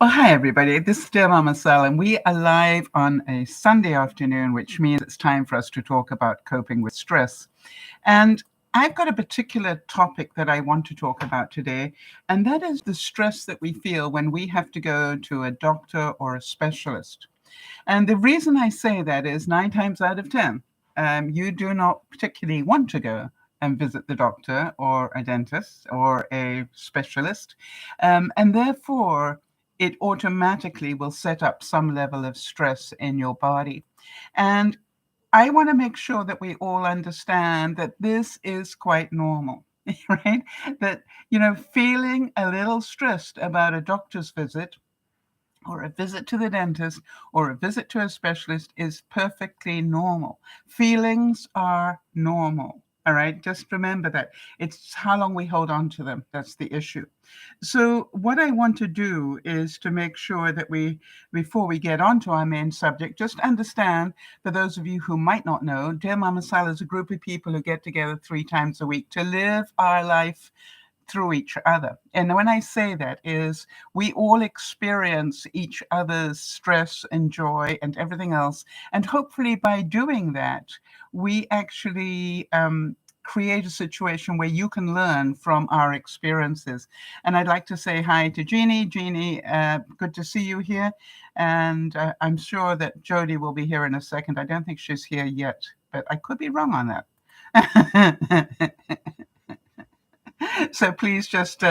Well, hi, everybody. This is DearMamaSal, and we are live on a Sunday afternoon, which means it's time for us to talk about coping with stress. And I've got a particular topic that I want to talk about today, and that is the stress that we feel when we have to go to a doctor or a specialist. And the reason I say that is 9 times out of 10, you do not particularly want to go and visit the doctor or a dentist or a specialist. And therefore, it automatically will set up some level of stress in your body. And I want to make sure that we all understand that this is quite normal, right? That, feeling a little stressed about a doctor's visit or a visit to the dentist or a visit to a specialist is perfectly normal. Feelings are normal. All right. Just remember that. It's how long we hold on to them. That's the issue. So, what I want to do is to make sure that before we get on to our main subject, just understand, for those of you who might not know, Dear Mama Sal is a group of people who get together 3 times a week to live our life through each other. And when I say that is we all experience each other's stress and joy and everything else. And hopefully by doing that, we actually create a situation where you can learn from our experiences. And I'd like to say hi to Jeannie. Jeannie, good to see you here. And I'm sure that Jody will be here in a second. I don't think she's here yet, but I could be wrong on that. So please just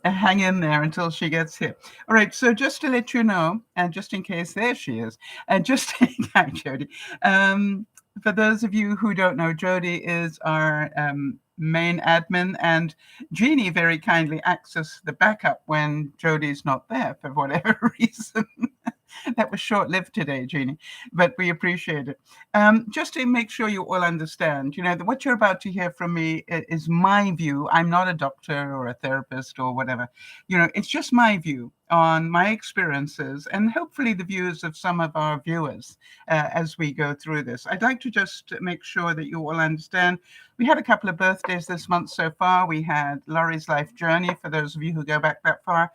hang in there until she gets here. All right. So just to let you know, and just in case, there she is. And just hi, Jody. For those of you who don't know, Jody is our main admin, and Jeannie very kindly acts as the backup when Jody's not there for whatever reason. That was short-lived today, Jeannie, but we appreciate it. Just to make sure you all understand, what you're about to hear from me is my view. I'm not a doctor or a therapist or whatever. It's just my view on my experiences and hopefully the views of some of our viewers as we go through this. I'd like to just make sure that you all understand. We had a couple of birthdays this month so far. We had Laurie's life journey, for those of you who go back that far.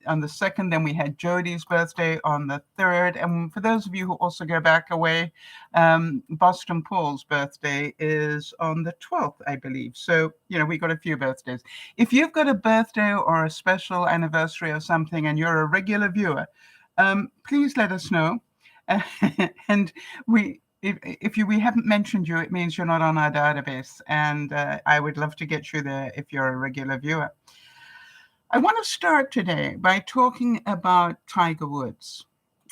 On the 2nd, then we had Jody's birthday on the 3rd. And for those of you who also go back away, Boston Paul's birthday is on the 12th, I believe. So, we got a few birthdays. If you've got a birthday or a special anniversary or something and you're a regular viewer, please let us know. And if we haven't mentioned you, it means you're not on our database. And I would love to get you there if you're a regular viewer. I want to start today by talking about Tiger Woods.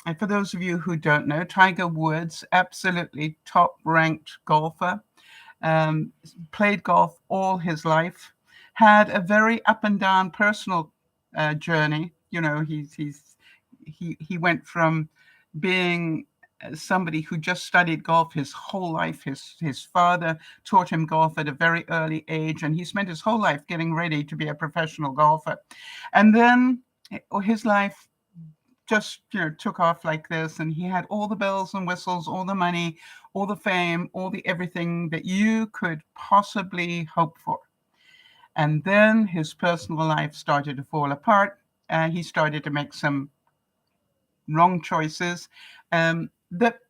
And for those of you who don't know, Tiger Woods, absolutely top-ranked golfer, played golf all his life, had a very up and down personal journey. He went from being somebody who just studied golf his whole life. His father taught him golf at a very early age, and he spent his whole life getting ready to be a professional golfer. And then his life just took off like this, and he had all the bells and whistles, all the money, all the fame, all the everything that you could possibly hope for. And then his personal life started to fall apart, and he started to make some wrong choices that,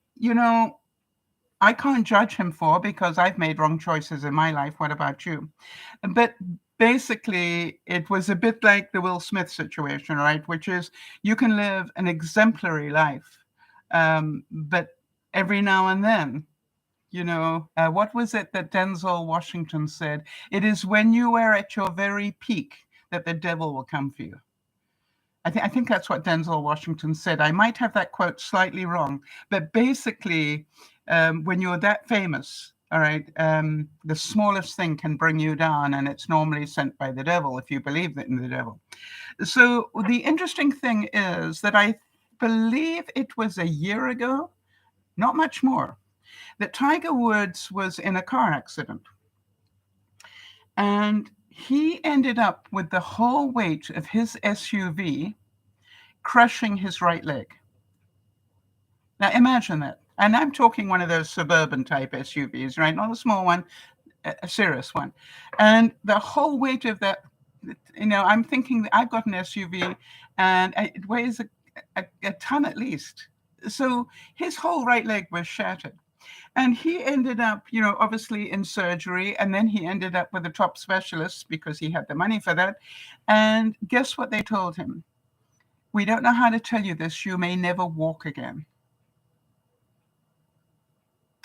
I can't judge him for, because I've made wrong choices in my life. What about you? But basically, it was a bit like the Will Smith situation, right? Which is you can live an exemplary life, but every now and then, what was it that Denzel Washington said? It is when you are at your very peak that the devil will come for you. I think that's what Denzel Washington said. I might have that quote slightly wrong, but basically, when you're that famous, all right, the smallest thing can bring you down, and it's normally sent by the devil if you believe in the devil. So the interesting thing is that I believe it was a year ago, not much more, that Tiger Woods was in a car accident. And he ended up with the whole weight of his SUV crushing his right leg. Now imagine that. And I'm talking one of those suburban type SUVs, right? Not a small one, a serious one. And the whole weight of that I'm thinking that I've got an SUV and it weighs a ton at least. So his whole right leg was shattered. And he ended up, obviously in surgery. And then he ended up with a top specialist because he had the money for that. And guess what they told him? We don't know how to tell you this. You may never walk again.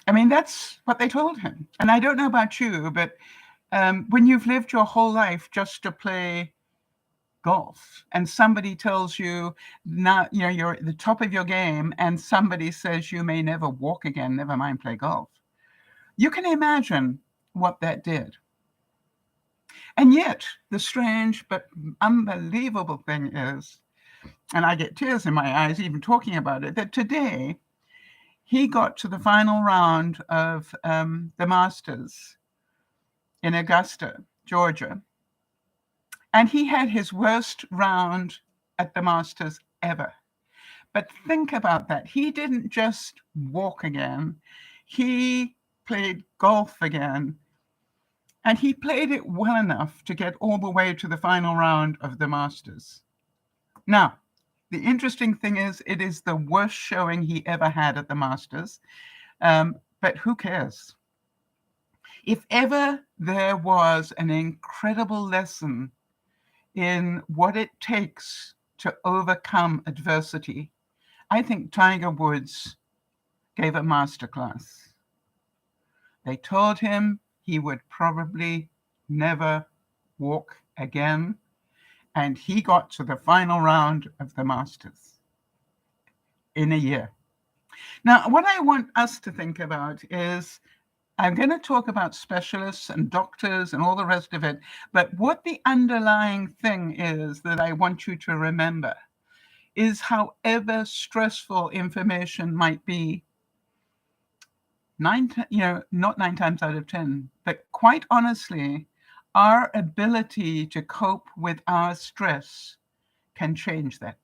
I mean, that's what they told him. And I don't know about you, but when you've lived your whole life just to play golf and somebody tells you now, you're at the top of your game and somebody says you may never walk again, never mind play golf. You can imagine what that did. And yet the strange but unbelievable thing is, and I get tears in my eyes even talking about it, that today he got to the final round of the Masters in Augusta, Georgia. And he had his worst round at the Masters ever. But think about that. He didn't just walk again. He played golf again. And he played it well enough to get all the way to the final round of the Masters. Now, the interesting thing is, it is the worst showing he ever had at the Masters. But who cares? If ever there was an incredible lesson in what it takes to overcome adversity, I think Tiger Woods gave a masterclass. They told him he would probably never walk again, and he got to the final round of the Masters in a year. Now, what I want us to think about is, I'm going to talk about specialists and doctors and all the rest of it, but what the underlying thing is that I want you to remember is, however stressful information might be, not 9 times out of 10, but quite honestly, our ability to cope with our stress can change that.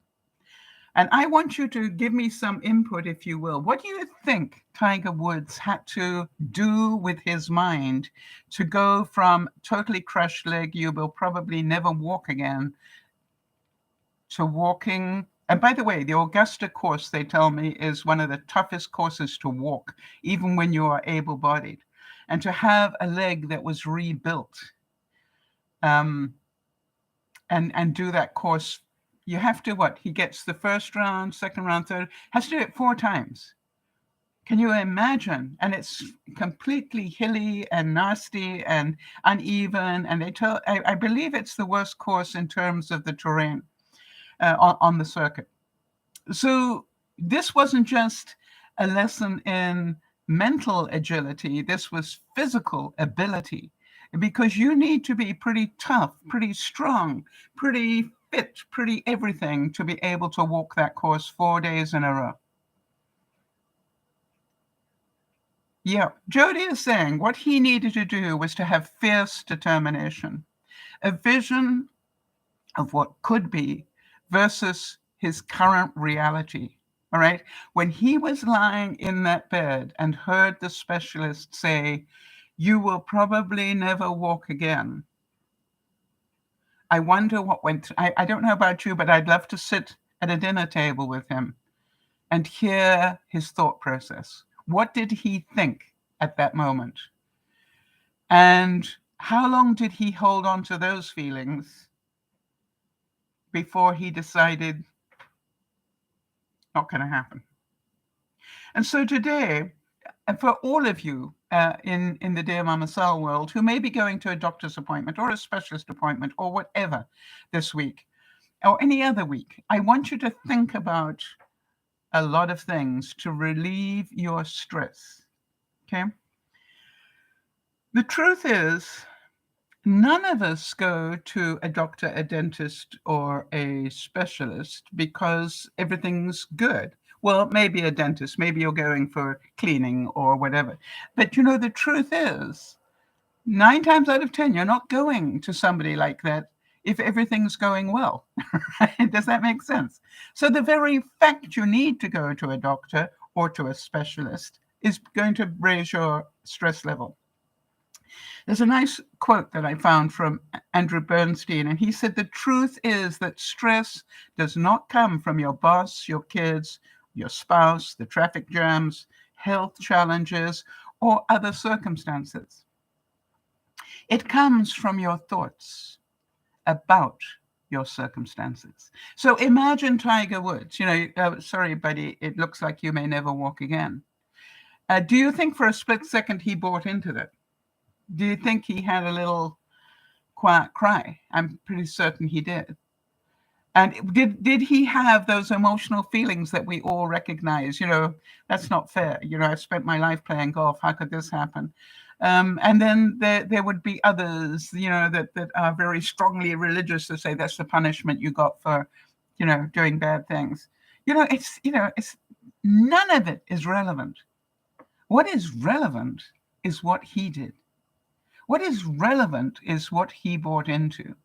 And I want you to give me some input, if you will. What do you think Tiger Woods had to do with his mind to go from totally crushed leg, you will probably never walk again, to walking? And by the way, the Augusta course, they tell me, is one of the toughest courses to walk, even when you are able-bodied. And to have a leg that was rebuilt and do that course, you have to, he gets the first round, second round, third, has to do it 4 times. Can you imagine? And it's completely hilly and nasty and uneven. And I believe it's the worst course in terms of the terrain on the circuit. So this wasn't just a lesson in mental agility. This was physical ability, because you need to be pretty tough, pretty strong, pretty fit, pretty everything to be able to walk that course 4 days in a row. Yeah, Jody is saying what he needed to do was to have fierce determination, a vision of what could be versus his current reality. All right. When he was lying in that bed and heard the specialist say, you will probably never walk again, I wonder what went through. I don't know about you, but I'd love to sit at a dinner table with him and hear his thought process. What did he think at that moment? And how long did he hold on to those feelings before he decided not going to happen? And so today, and for all of you in the DearMamaSal world who may be going to a doctor's appointment or a specialist appointment or whatever this week or any other week, I want you to think about a lot of things to relieve your stress. Okay? The truth is, none of us go to a doctor, a dentist, or a specialist because everything's good. Well, maybe a dentist, maybe you're going for cleaning or whatever. But the truth is, 9 times out of 10, you're not going to somebody like that if everything's going well. Right? Does that make sense? So the very fact you need to go to a doctor or to a specialist is going to raise your stress level. There's a nice quote that I found from Andrew Bernstein, and he said, "The truth is that stress does not come from your boss, your kids, your spouse, the traffic jams, health challenges, or other circumstances. It comes from your thoughts about your circumstances." So imagine Tiger Woods. Sorry, buddy, it looks like you may never walk again. Do you think for a split second he bought into that? Do you think he had a little quiet cry? I'm pretty certain he did. And did he have those emotional feelings that we all recognize? That's not fair. I've spent my life playing golf. How could this happen? And then there would be others, that are very strongly religious to say that's the punishment you got for, doing bad things. It's none of it is relevant. What is relevant is what he did. What is relevant is what he bought into.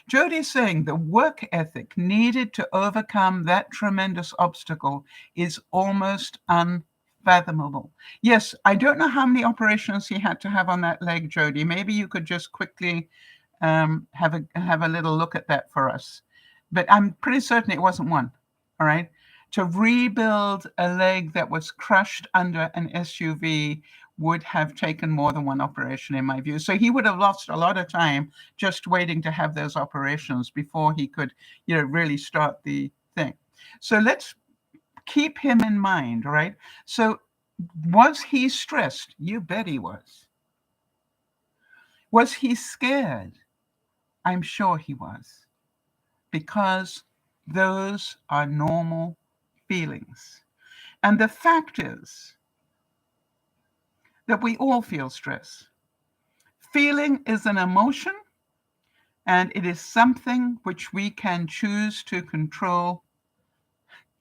Jody's saying the work ethic needed to overcome that tremendous obstacle is almost unfathomable. Yes, I don't know how many operations he had to have on that leg, Jody. Maybe you could just quickly have a little look at that for us. But I'm pretty certain it wasn't one. All right. To rebuild a leg that was crushed under an SUV would have taken more than one operation, in my view. So he would have lost a lot of time just waiting to have those operations before he could, really start the thing. So let's keep him in mind, right? So was he stressed? You bet he was. Was he scared? I'm sure he was, because those are normal feelings. And the fact is that we all feel stress. Feeling is an emotion, and it is something which we can choose to control.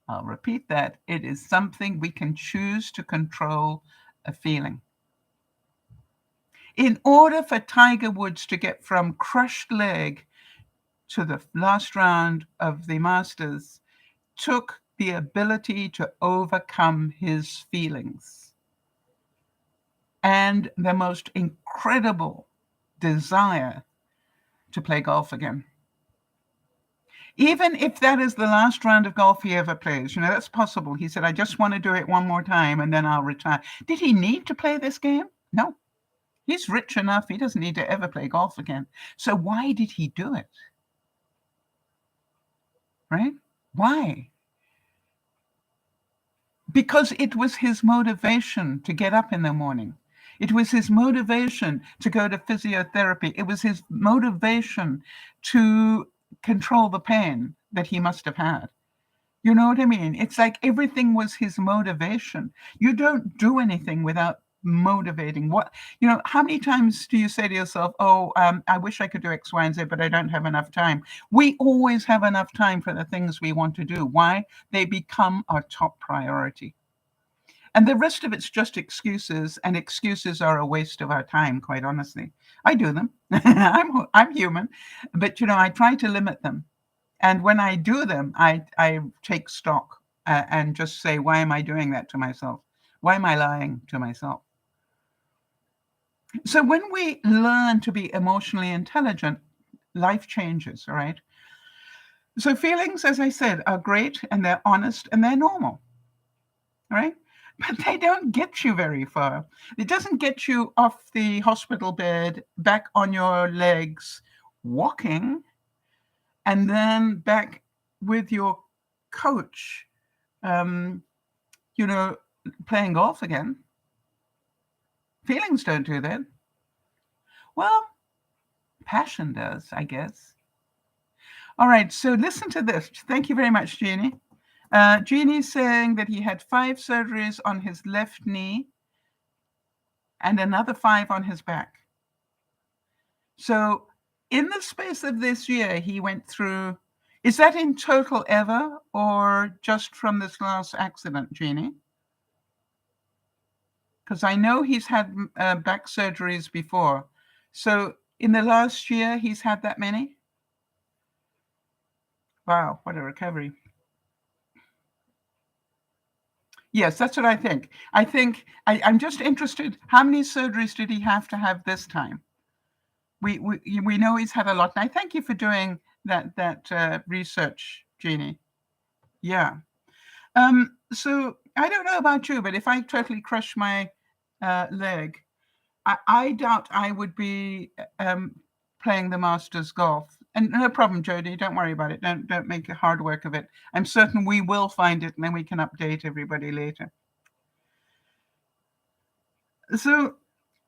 I'll repeat that. It is something we can choose to control a feeling. In order for Tiger Woods to get from crushed leg to the last round of the Masters, took the ability to overcome his feelings and the most incredible desire to play golf again. Even if that is the last round of golf he ever plays, that's possible. He said, I just want to do it one more time and then I'll retire. Did he need to play this game? No. He's rich enough. He doesn't need to ever play golf again. So why did he do it? Right? Why? Because it was his motivation to get up in the morning. It was his motivation to go to physiotherapy. It was his motivation to control the pain that he must have had. You know what I mean? It's like everything was his motivation. You don't do anything without motivating. How many times do you say to yourself, I wish I could do X, Y, and Z, but I don't have enough time? We always have enough time for the things we want to do. Why? They become our top priority. And the rest of it's just excuses, and excuses are a waste of our time, quite honestly. I do them. I'm human, but I try to limit them. And when I do them, I take stock and just say, why am I doing that to myself? Why am I lying to myself? So when we learn to be emotionally intelligent, life changes, all right? So feelings, as I said, are great, and they're honest, and they're normal, all right? But they don't get you very far. It doesn't get you off the hospital bed, back on your legs, walking, and then back with your coach, playing golf again. Feelings don't do that. Well, passion does, I guess. All right, so listen to this. Thank you very much, Jeannie. Jeannie's saying that he had 5 surgeries on his left knee and another 5 on his back. So in the space of this year, he went through, is that in total ever or just from this last accident, Jeannie? Because I know he's had back surgeries before. So in the last year, he's had that many? Wow, what a recovery. Yes, that's what I think. I'm just interested. How many surgeries did he have to have this time? We know he's had a lot. And I thank you for doing that research, Jeannie. Yeah. So I don't know about you, but if I totally crush my leg, I doubt I would be playing the Masters golf. And no problem, Jody. Don't worry about it. Don't make hard work of it. I'm certain we will find it, and then we can update everybody later. So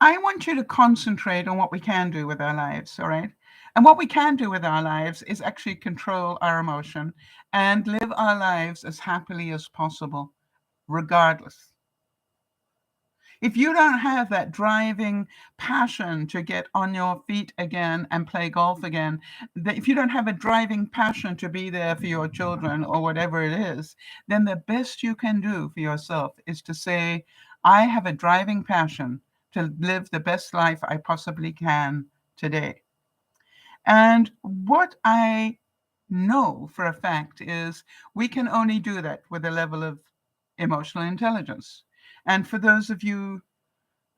I want you to concentrate on what we can do with our lives, all right? And what we can do with our lives is actually control our emotion and live our lives as happily as possible, regardless. If you don't have that driving passion to get on your feet again and play golf again, if you don't have a driving passion to be there for your children or whatever it is, then the best you can do for yourself is to say, I have a driving passion to live the best life I possibly can today. And what I know for a fact is we can only do that with a level of emotional intelligence. And for those of you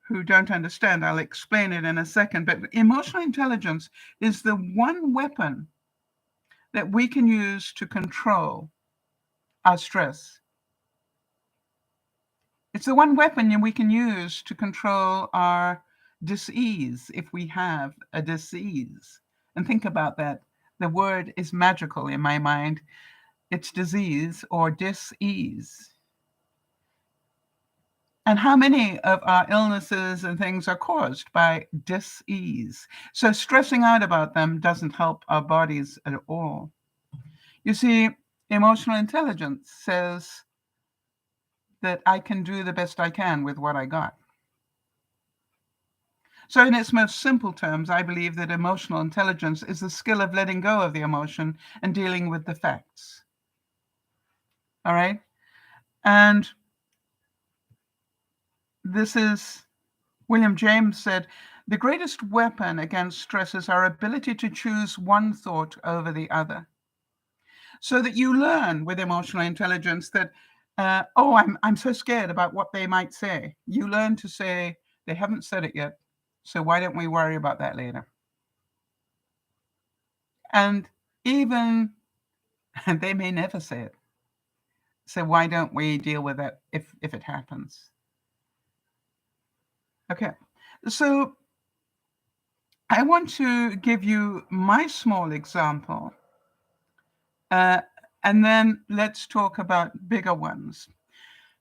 who don't understand, I'll explain it in a second. But emotional intelligence is the one weapon that we can use to control our stress. It's the one weapon we can use to control our dis-ease if we have a dis-ease. And think about that. The word is magical in my mind. It's disease or dis-ease. And how many of our illnesses and things are caused by dis-ease? So stressing out about them doesn't help our bodies at all. You see, emotional intelligence says that I can do the best I can with what I got. So in its most simple terms, I believe that emotional intelligence is the skill of letting go of the emotion and dealing with the facts. All right? And this is, William James said, the greatest weapon against stress is our ability to choose one thought over the other. So that you learn with emotional intelligence that, I'm so scared about what they might say. You learn to say, they haven't said it yet, so why don't we worry about that later? And even they may never say it. So why don't we deal with it if it happens? Okay, so I want to give you my small example, and then let's talk about bigger ones.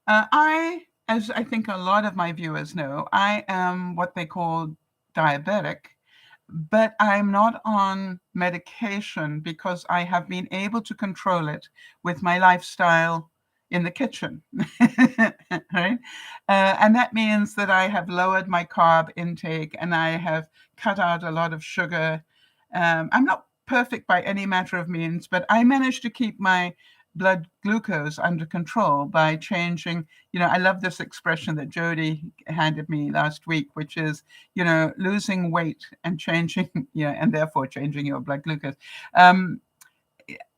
As I think a lot of my viewers know, I am what they call diabetic, but I'm not on medication because I have been able to control it with my lifestyle in the kitchen, right? And that means that I have lowered my carb intake and I have cut out a lot of sugar. I'm not perfect by any matter of means, but I managed to keep my blood glucose under control by changing, I love this expression that Jody handed me last week, which is, losing weight and changing, and therefore changing your blood glucose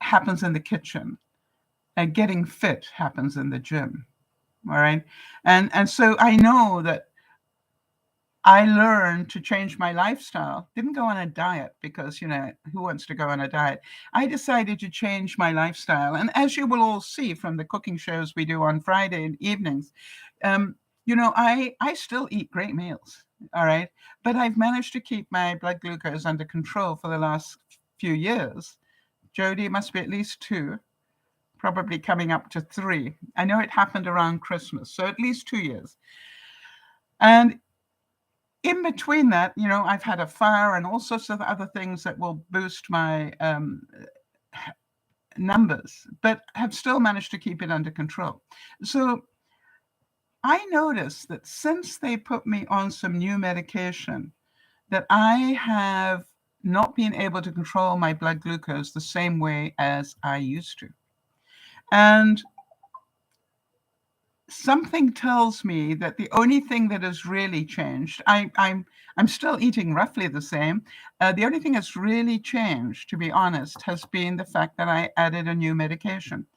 happens in the kitchen. And getting fit happens in the gym. All right. And so I know that I learned to change my lifestyle. Didn't go on a diet because, who wants to go on a diet? I decided to change my lifestyle. And as you will all see from the cooking shows we do on Friday evenings, I still eat great meals. All right. But I've managed to keep my blood glucose under control for the last few years. Jody, it must be at least 2. Probably coming up to 3. I know it happened around Christmas, so at least 2 years. And in between that, I've had a fire and all sorts of other things that will boost my numbers, but have still managed to keep it under control. So I noticed that since they put me on some new medication, that I have not been able to control my blood glucose the same way as I used to. And something tells me that the only thing that has really changed, I'm still eating roughly the same. The only thing that's really changed, to be honest, has been the fact that I added a new medication.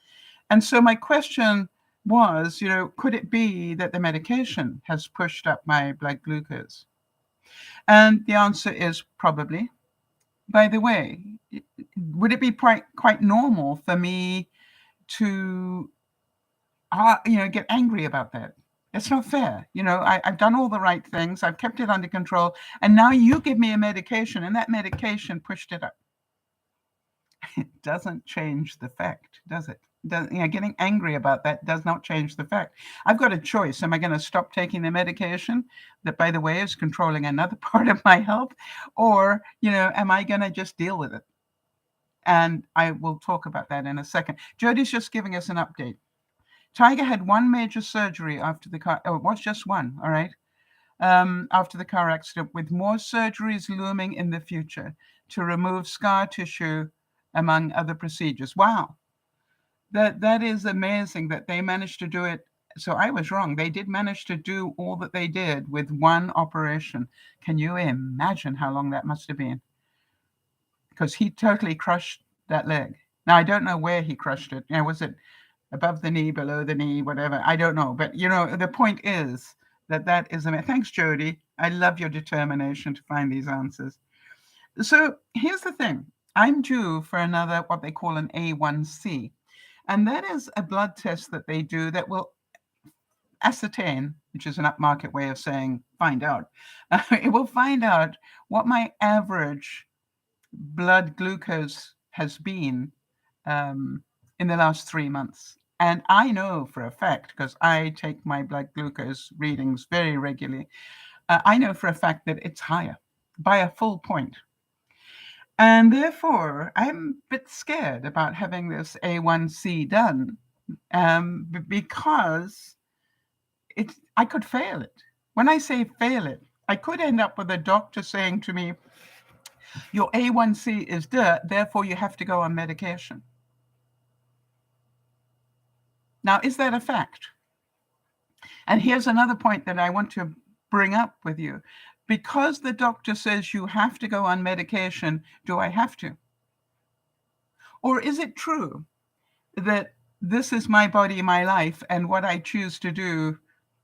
And so my question, was, could it be that the medication has pushed up my blood glucose? And the answer is probably. By the way, would it be quite normal for me to, get angry about that? It's not fair. I've done all the right things. I've kept it under control. And now you give me a medication, and that medication pushed it up. It doesn't change the fact, does it? Getting angry about that does not change the fact. I've got a choice. Am I going to stop taking the medication that, by the way, is controlling another part of my health? Or, am I going to just deal with it? And I will talk about that in a second. Jody's just giving us an update. Tiger had one major surgery after the car. Oh, it was just one, all right, after the car accident, with more surgeries looming in the future to remove scar tissue, among other procedures. Wow. That is amazing that they managed to do it. So I was wrong. They did manage to do all that they did with one operation. Can you imagine how long that must have been? Because he totally crushed that leg. Now, I don't know where he crushed it. Was it above the knee, below the knee, whatever? I don't know. But, the point is that is amazing. Thanks, Jody. I love your determination to find these answers. So here's the thing. I'm due for another, what they call an A1C. And that is a blood test that they do that will ascertain, which is an upmarket way of saying find out. It will find out what my average blood glucose has been in the last 3 months. And I know for a fact, because I take my blood glucose readings very regularly, I know for a fact that it's higher by a full point. And therefore, I'm a bit scared about having this A1C done because I could fail it. When I say fail it, I could end up with a doctor saying to me, your A1C is dirt, therefore you have to go on medication. Now, is that a fact? And here's another point that I want to bring up with you. Because the doctor says you have to go on medication, do I have to? Or is it true that this is my body, my life, and what I choose to do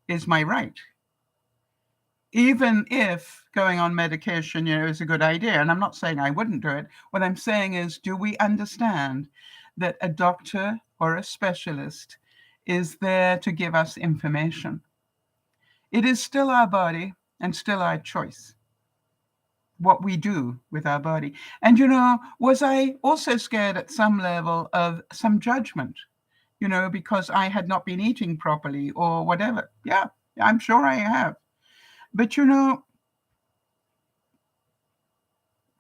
is my right? Even if going on medication, is a good idea, and I'm not saying I wouldn't do it, what I'm saying is, do we understand that a doctor or a specialist is there to give us information? It is still our body and still our choice what we do with our body. And, was I also scared at some level of some judgment, because I had not been eating properly or whatever? Yeah, I'm sure I have. But,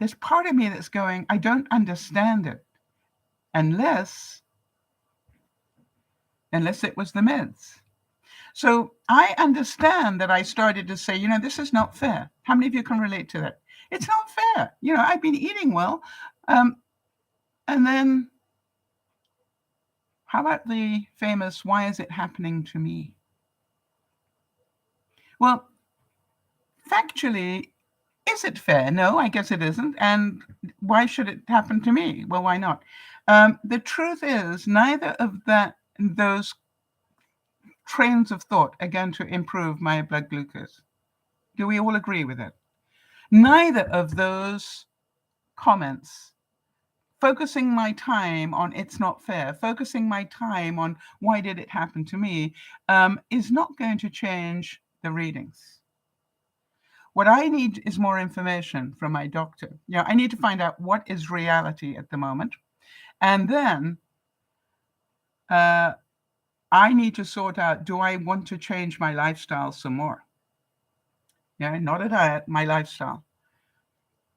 there's part of me that's going, I don't understand it unless it was the meds. So I understand that I started to say, this is not fair. How many of you can relate to that? It's not fair. I've been eating well. And then how about the famous, why is it happening to me? Well, factually, is it fair? No, I guess it isn't. And why should it happen to me? Well, why not? The truth is, neither of those trains of thought are going to improve my blood glucose. Do we all agree with it? Neither of those comments, focusing my time on it's not fair, focusing my time on why did it happen to me, is not going to change the readings. What I need is more information from my doctor. I need to find out what is reality at the moment. And then I need to sort out, do I want to change my lifestyle some more? Not a diet, my lifestyle.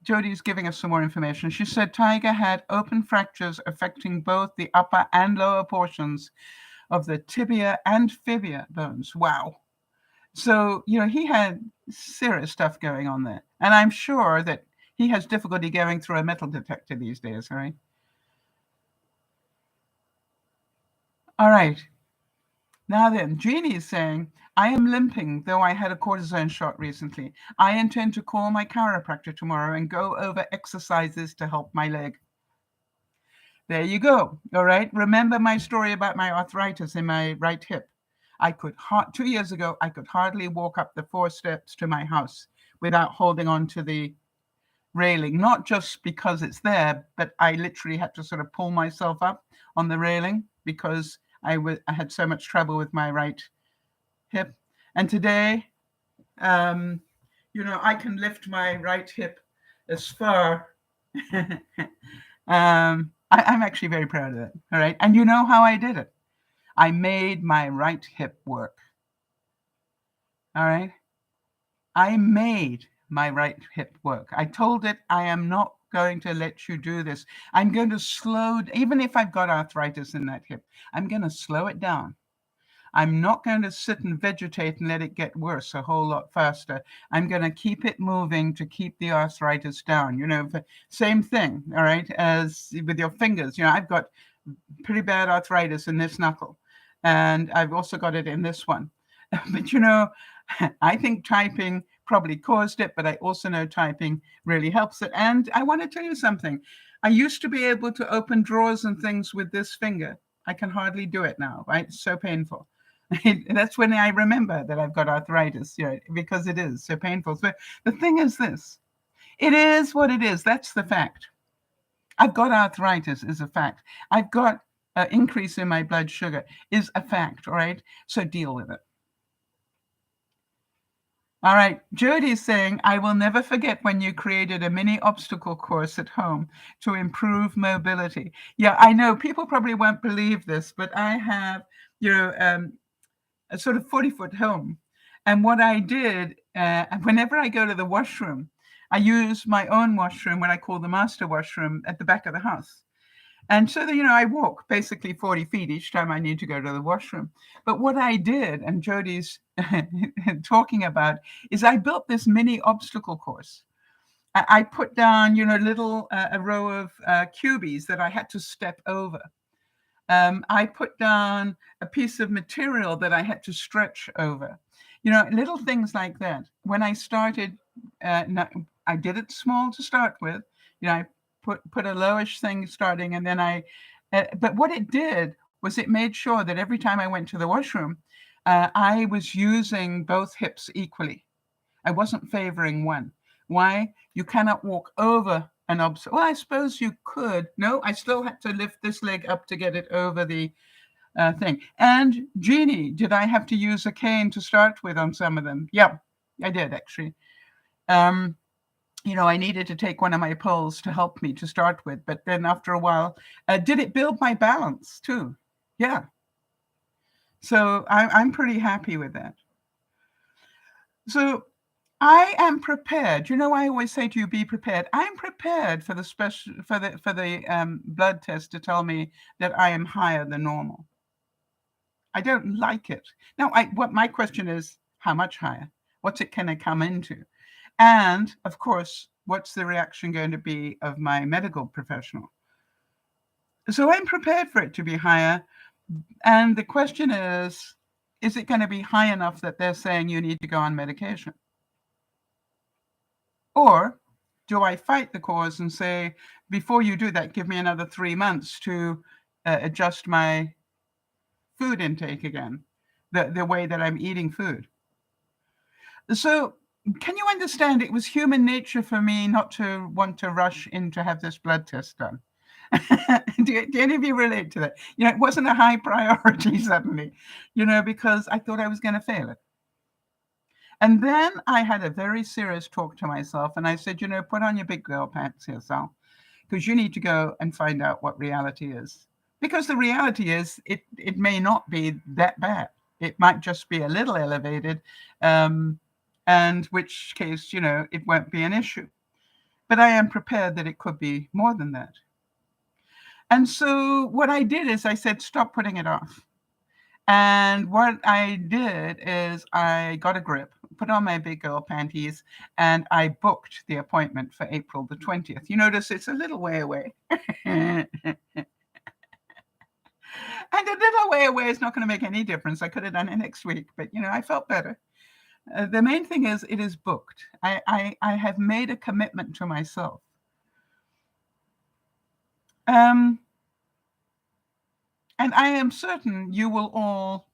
Jody's giving us some more information. She said Tiger had open fractures affecting both the upper and lower portions of the tibia and fibula bones. Wow. So, he had serious stuff going on there. And I'm sure that he has difficulty going through a metal detector these days, right? All right. Now then, Jeannie is saying, I am limping, though I had a cortisone shot recently. I intend to call my chiropractor tomorrow and go over exercises to help my leg. There you go. All right. Remember my story about my arthritis in my right hip. 2 years ago, I could hardly walk up the 4 steps to my house without holding on to the railing, not just because it's there, but I literally had to sort of pull myself up on the railing because I had so much trouble with my right hip. And today, I can lift my right hip as far. I'm actually very proud of it. All right. And you know how I did it? I made my right hip work. All right. I made my right hip work. I told it, I am not going to let you do this. I'm going to even if I've got arthritis in that hip, I'm going to slow it down. I'm not going to sit and vegetate and let it get worse a whole lot faster. I'm going to keep it moving to keep the arthritis down. Same thing, all right, as with your fingers. I've got pretty bad arthritis in this knuckle, and I've also got it in this one. But, I think typing probably caused it, but I also know typing really helps it. And I want to tell you something. I used to be able to open drawers and things with this finger. I can hardly do it now, right? It's so painful. That's when I remember that I've got arthritis, because it is so painful. So the thing is this, it is what it is. That's the fact. I've got arthritis is a fact. I've got an increase in my blood sugar is a fact, all right? So deal with it. All right, Jody's saying, I will never forget when you created a mini obstacle course at home to improve mobility. Yeah, I know people probably won't believe this, but I have, a sort of 40-foot home. And what I did, whenever I go to the washroom, I use my own washroom, what I call the master washroom, at the back of the house. And so, I walk basically 40 feet each time I need to go to the washroom. But what I did, and Jody's talking about, is I built this mini obstacle course. I put down, a row of cubies that I had to step over. I put down a piece of material that I had to stretch over. Little things like that. When I started, I did it small to start with. I put a lowish thing starting, and then but what it did was it made sure that every time I went to the washroom, I was using both hips equally. I wasn't favoring one. Why? You cannot walk over an obstacle. Well, I suppose you could. No, I still had to lift this leg up to get it over the thing. And Jeannie, did I have to use a cane to start with on some of them? Yeah, I did actually. I needed to take one of my poles to help me to start with, but then after a while, did it build my balance too? Yeah. So I'm pretty happy with that. So I am prepared. I always say to you, be prepared. I'm prepared for the blood test to tell me that I am higher than normal. I don't like it. Now, what my question is, how much higher? What's it going to come into? And of course, what's the reaction going to be of my medical professional? So I'm prepared for it to be higher. And the question is it going to be high enough that they're saying you need to go on medication? Or do I fight the cause and say, before you do that, give me another 3 months to adjust my food intake again, the way that I'm eating food? So can you understand it was human nature for me not to want to rush in to have this blood test done? Do any of you relate to that? It wasn't a high priority suddenly, because I thought I was going to fail it. And then I had a very serious talk to myself, and I said, put on your big girl pants here, Sal, because you need to go and find out what reality is. Because the reality is it may not be that bad. It might just be a little elevated, and which case, it won't be an issue. But I am prepared that it could be more than that. And so what I did is I said, stop putting it off. And what I did is I got a grip, put on my big girl panties, and I booked the appointment for April the 20th. You notice it's a little way away. And a little way away is not going to make any difference. I could have done it next week, but, I felt better. The main thing is it is booked. I have made a commitment to myself. And I am certain you will all,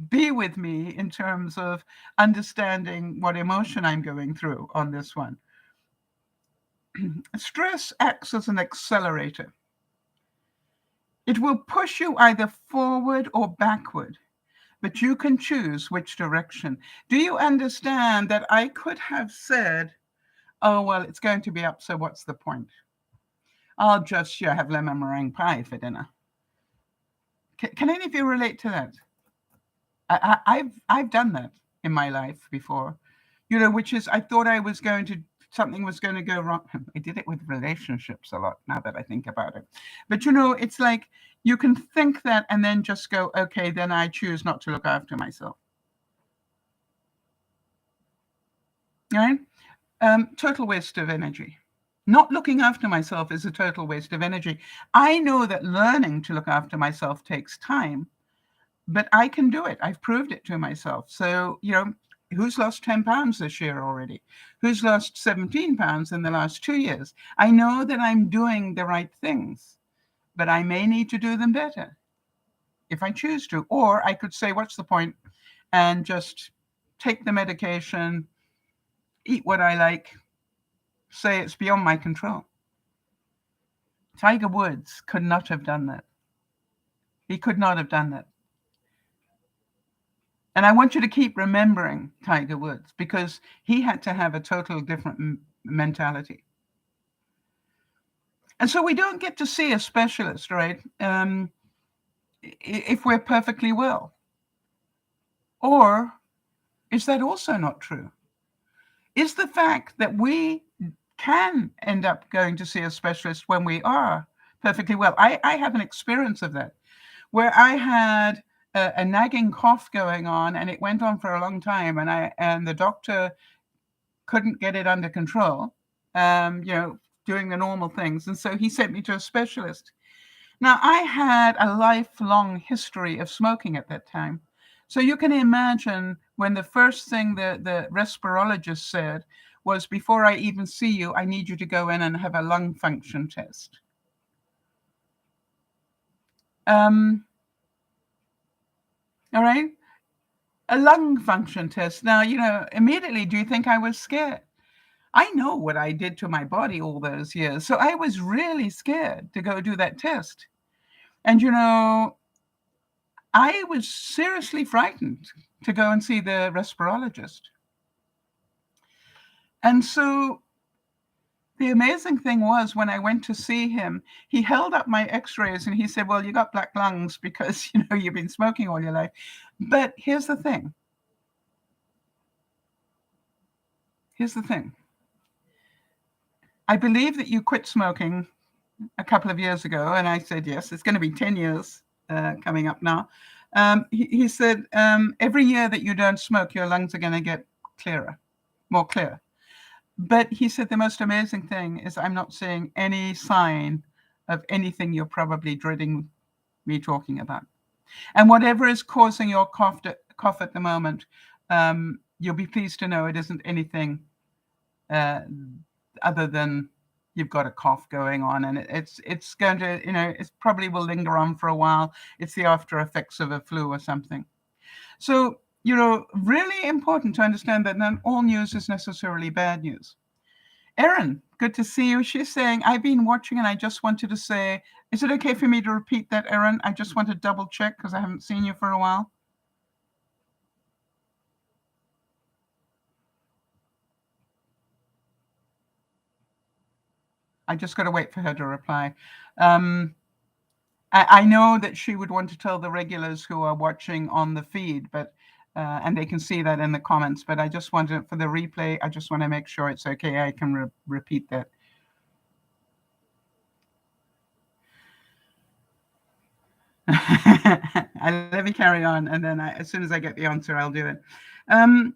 be with me in terms of understanding what emotion I'm going through on this one. Stress acts as an accelerator. It will push you either forward or backward, but you can choose which direction. Do you understand that I could have said, oh, well, it's going to be up, so what's the point? I'll just have lemon meringue pie for dinner. Can any of you relate to that? I've done that in my life before, which is I thought something was going to go wrong. I did it with relationships a lot now that I think about it. But it's like you can think that and then just go, okay, then I choose not to look after myself. Right? Total waste of energy. Not looking after myself is a total waste of energy. I know that learning to look after myself takes time, but I can do it. I've proved it to myself. So, who's lost 10 pounds this year already? Who's lost 17 pounds in the last 2 years? I know that I'm doing the right things, but I may need to do them better if I choose to. Or I could say, what's the point? And just take the medication, eat what I like, say it's beyond my control. Tiger Woods could not have done that. He could not have done that. And I want you to keep remembering Tiger Woods because he had to have a total different mentality. And so we don't get to see a specialist, right? If we're perfectly well. Or is that also not true? Is the fact that we can end up going to see a specialist when we are perfectly well? I have an experience of that where I had a nagging cough going on, and it went on for a long time, and the doctor couldn't get it under control, doing the normal things, and so he sent me to a specialist. Now, I had a lifelong history of smoking at that time, so you can imagine when the first thing the respirologist said was, before I even see you, I need you to go in and have a lung function test. All right. A lung function test. Now, immediately, do you think I was scared? I know what I did to my body all those years. So I was really scared to go do that test. And, I was seriously frightened to go and see the respirologist. And so the amazing thing was when I went to see him, he held up my x-rays and he said, well, you got black lungs because, you've been smoking all your life. But here's the thing. I believe that you quit smoking a couple of years ago. And I said, yes, it's going to be 10 years coming up now. He said, every year that you don't smoke, your lungs are going to get more clear. But he said the most amazing thing is I'm not seeing any sign of anything you're probably dreading me talking about. And whatever is causing your cough at the moment, you'll be pleased to know it isn't anything other than you've got a cough going on, and it's going to, it probably will linger on for a while. It's the after effects of a flu or something. So, really important to understand that not all news is necessarily bad news. Erin, good to see you. She's saying, I've been watching and I just wanted to say, is it okay for me to repeat that, Erin? I just want to double check because I haven't seen you for a while. I just got to wait for her to reply. I know that she would want to tell the regulars who are watching on the feed, but and they can see that in the comments. But I just wanted, for the replay, I just want to make sure it's okay. I can repeat that. Let me carry on, and then as soon as I get the answer, I'll do it. All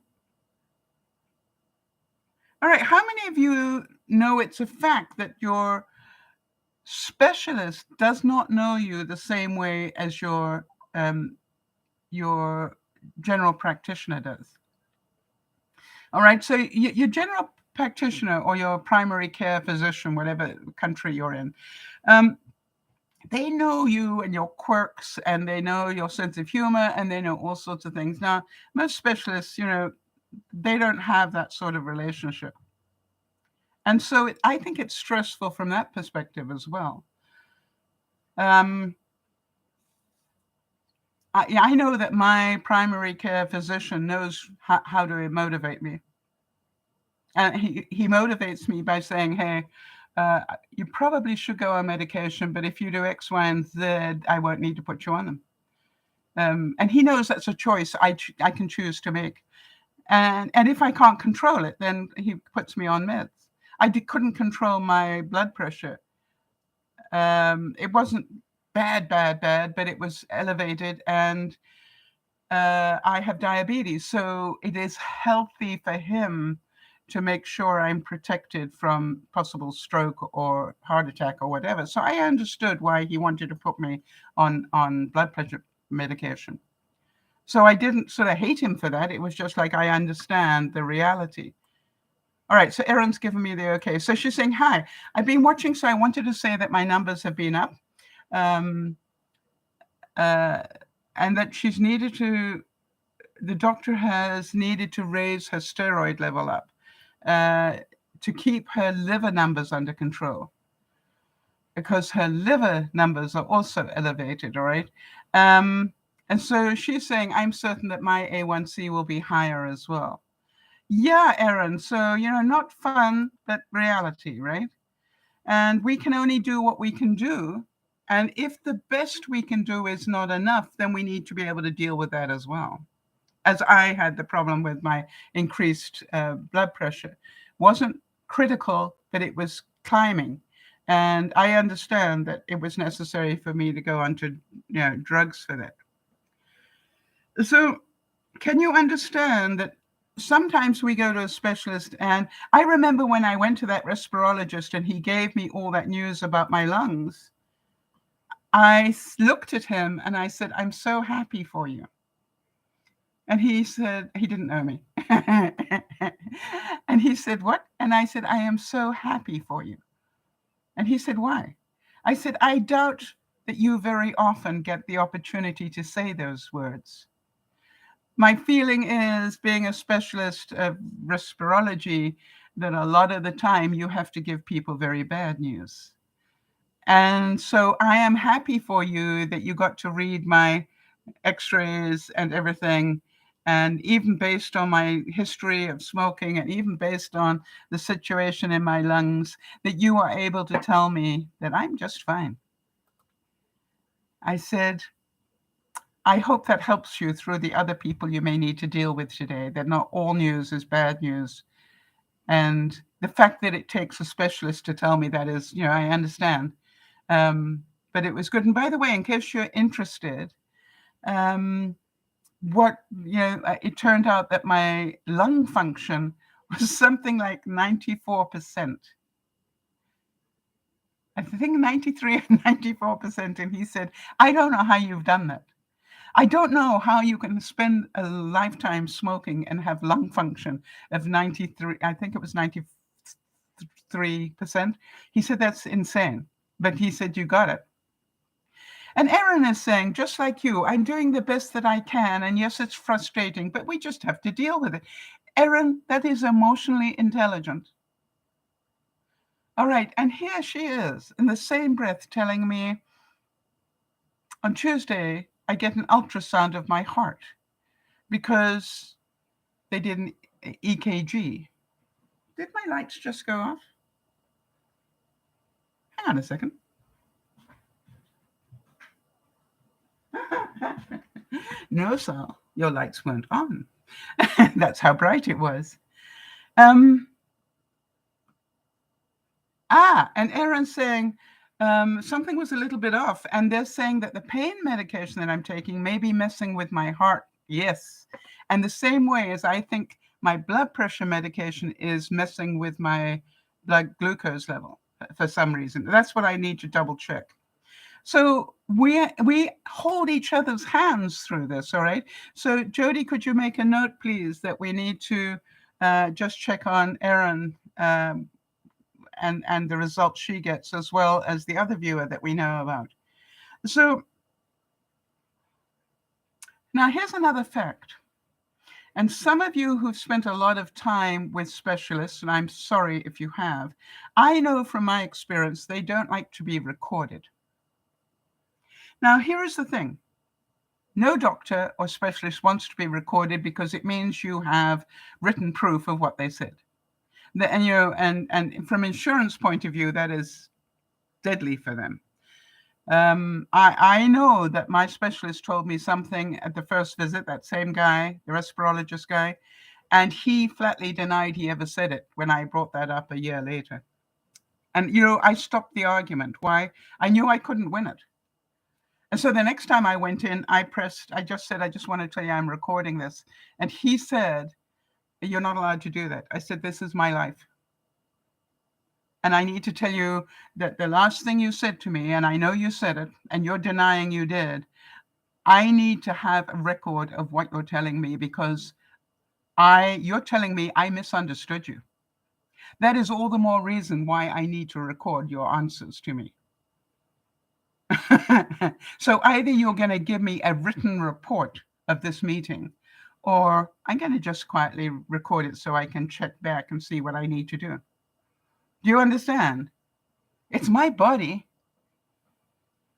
right. How many of you know it's a fact that your specialist does not know you the same way as your general practitioner does? All right. So your general practitioner or your primary care physician, whatever country you're in, they know you and your quirks, and they know your sense of humor, and they know all sorts of things. Now, most specialists, they don't have that sort of relationship. And so I think it's stressful from that perspective as well. I know that my primary care physician knows how to motivate me. And he motivates me by saying, hey, you probably should go on medication, but if you do X, Y, and Z, I won't need to put you on them. And he knows that's a choice I can choose to make. And if I can't control it, then he puts me on meds. I couldn't control my blood pressure. It wasn't bad, but it was elevated, and I have diabetes. So it is healthy for him to make sure I'm protected from possible stroke or heart attack or whatever. So I understood why he wanted to put me on blood pressure medication. So I didn't sort of hate him for that. It was just like, I understand the reality. All right, so Erin's given me the okay. So she's saying, hi, I've been watching, so I wanted to say that my numbers have been up. And that the doctor has needed to raise her steroid level up to keep her liver numbers under control, because her liver numbers are also elevated, all right? And so she's saying, I'm certain that my A1C will be higher as well. Yeah, Erin, so, not fun, but reality, right? And we can only do what we can do. And if the best we can do is not enough, then we need to be able to deal with that as well. As I had the problem with my increased blood pressure. Wasn't critical, but it was climbing. And I understand that it was necessary for me to go onto drugs for that. So can you understand that sometimes we go to a specialist, and I remember when I went to that respirologist and he gave me all that news about my lungs, I looked at him and I said, I'm so happy for you. And he said, he didn't know me. And he said, what? And I said, I am so happy for you. And he said, why? I said, I doubt that you very often get the opportunity to say those words. My feeling is, being a specialist of respirology, that a lot of the time you have to give people very bad news. And so I am happy for you that you got to read my x-rays and everything. And even based on my history of smoking, and even based on the situation in my lungs, that you are able to tell me that I'm just fine. I said, I hope that helps you through the other people you may need to deal with today, that not all news is bad news. And the fact that it takes a specialist to tell me that is, I understand. But it was good. And by the way, in case you're interested, it turned out that my lung function was something like 94%. I think 93 and 94%. And he said, I don't know how you've done that. I don't know how you can spend a lifetime smoking and have lung function of 93. I think it was 93%. He said, that's insane. But he said, you got it. And Erin is saying, just like you, I'm doing the best that I can. And yes, it's frustrating, but we just have to deal with it. Erin, that is emotionally intelligent. All right. And here she is in the same breath telling me, on Tuesday, I get an ultrasound of my heart because they did an EKG. Did my lights just go off? Hang on a second. No, Sal, your lights weren't on. That's how bright it was. And Erin's saying something was a little bit off, and they're saying that the pain medication that I'm taking may be messing with my heart. Yes. And the same way as I think my blood pressure medication is messing with my blood glucose level for some reason. That's what I need to double check. So we hold each other's hands through this, all right? So Jody, could you make a note, please, that we need to just check on Erin and the results she gets, as well as the other viewer that we know about. So now here's another fact. And some of you who've spent a lot of time with specialists, and I'm sorry if you have, I know from my experience, they don't like to be recorded. Now, here is the thing. No doctor or specialist wants to be recorded because it means you have written proof of what they said. And from insurance point of view, that is deadly for them. I know that my specialist told me something at the first visit, that same guy, the respirologist guy, and he flatly denied he ever said it when I brought that up a year later. And, I stopped the argument. Why? I knew I couldn't win it. And so the next time I went in, I just said, I just want to tell you I'm recording this. And he said, you're not allowed to do that. I said, this is my life. And I need to tell you that the last thing you said to me, and I know you said it, and you're denying you did, I need to have a record of what you're telling me because you're telling me I misunderstood you. That is all the more reason why I need to record your answers to me. So either you're going to give me a written report of this meeting, or I'm going to just quietly record it so I can check back and see what I need to do. Do you understand? It's my body.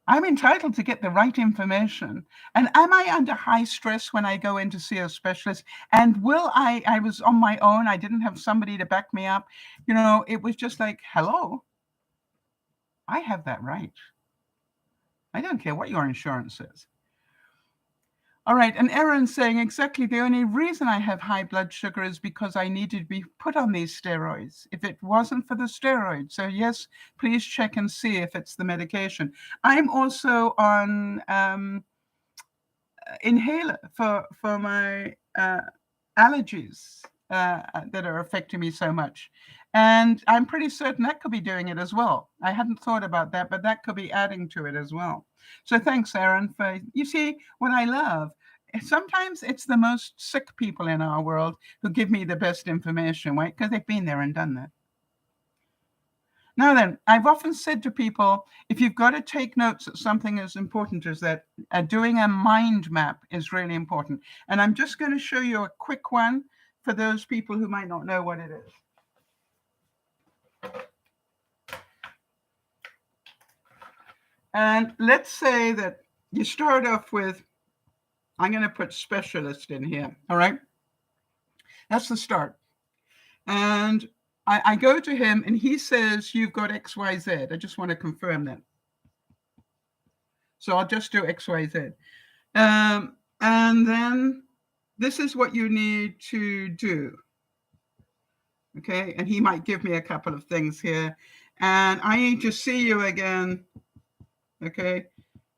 I'm entitled to get the right information. And am I under high stress when I go in to see a specialist? And I was on my own. I didn't have somebody to back me up. It was just like, hello, I have that right. I don't care what your insurance says. All right. And Aaron's saying exactly the only reason I have high blood sugar is because I needed to be put on these steroids. If it wasn't for the steroids. So yes, please check and see if it's the medication. I'm also on inhaler for my allergies that are affecting me so much. And I'm pretty certain that could be doing it as well. I hadn't thought about that, but that could be adding to it as well. So thanks, Aaron, you see what I love. Sometimes it's the most sick people in our world who give me the best information, right? Because they've been there and done that. Now then, I've often said to people, if you've got to take notes at something as important as that, doing a mind map is really important. And I'm just going to show you a quick one for those people who might not know what it is. And let's say that you start off with, I'm going to put specialist in here. All right. That's the start. And I go to him and he says, you've got XYZ. I just want to confirm that. So I'll just do XYZ. And then this is what you need to do. Okay. And he might give me a couple of things here. And I need to see you again. Okay.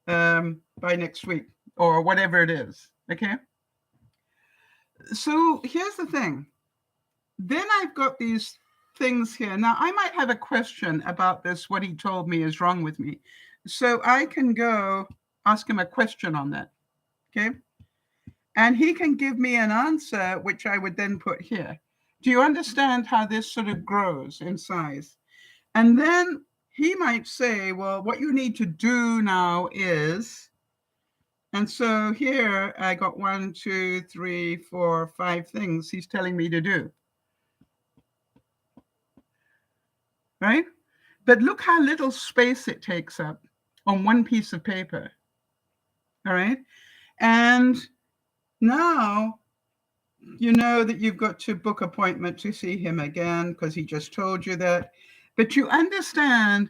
By next week or whatever it is. Okay. So here's the thing. Then I've got these things here. Now, I might have a question about this, what he told me is wrong with me. So I can go ask him a question on that. Okay. And he can give me an answer, which I would then put here. Do you understand how this sort of grows in size? And then he might say, well, what you need to do now is, and so here I got 1, 2, 3, 4, 5 things he's telling me to do. Right? But look how little space it takes up on one piece of paper. All right? And now you know that you've got to book appointment to see him again because he just told you that. But you understand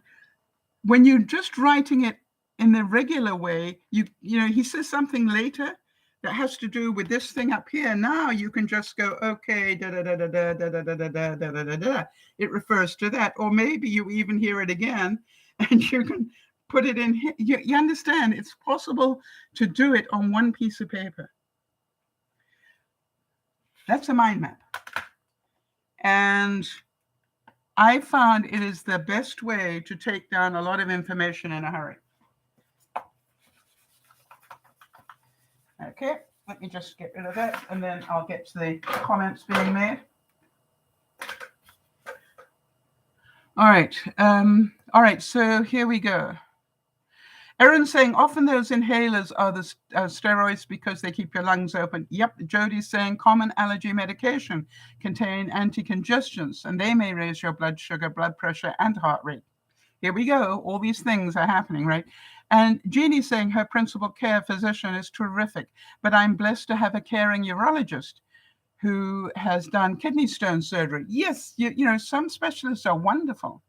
when you're just writing it in the regular way, you know, he says something later that has to do with this thing up here. Now you can just go, okay, da da da da da da da da da da da da da da. It refers to that, or maybe you even hear it again, and you can put it in here. You understand? It's possible to do it on one piece of paper. That's a mind map, and I found it is the best way to take down a lot of information in a hurry. Okay, let me just get rid of that, and then I'll get to the comments being made. All right, so here we go. Erin's saying often those inhalers are the steroids because they keep your lungs open. Yep. Jody's saying common allergy medication contain anti-congestants, and they may raise your blood sugar, blood pressure, and heart rate. Here we go. All these things are happening, right? And Jeannie's saying her principal care physician is terrific, but I'm blessed to have a caring urologist who has done kidney stone surgery. Yes, you know, some specialists are wonderful.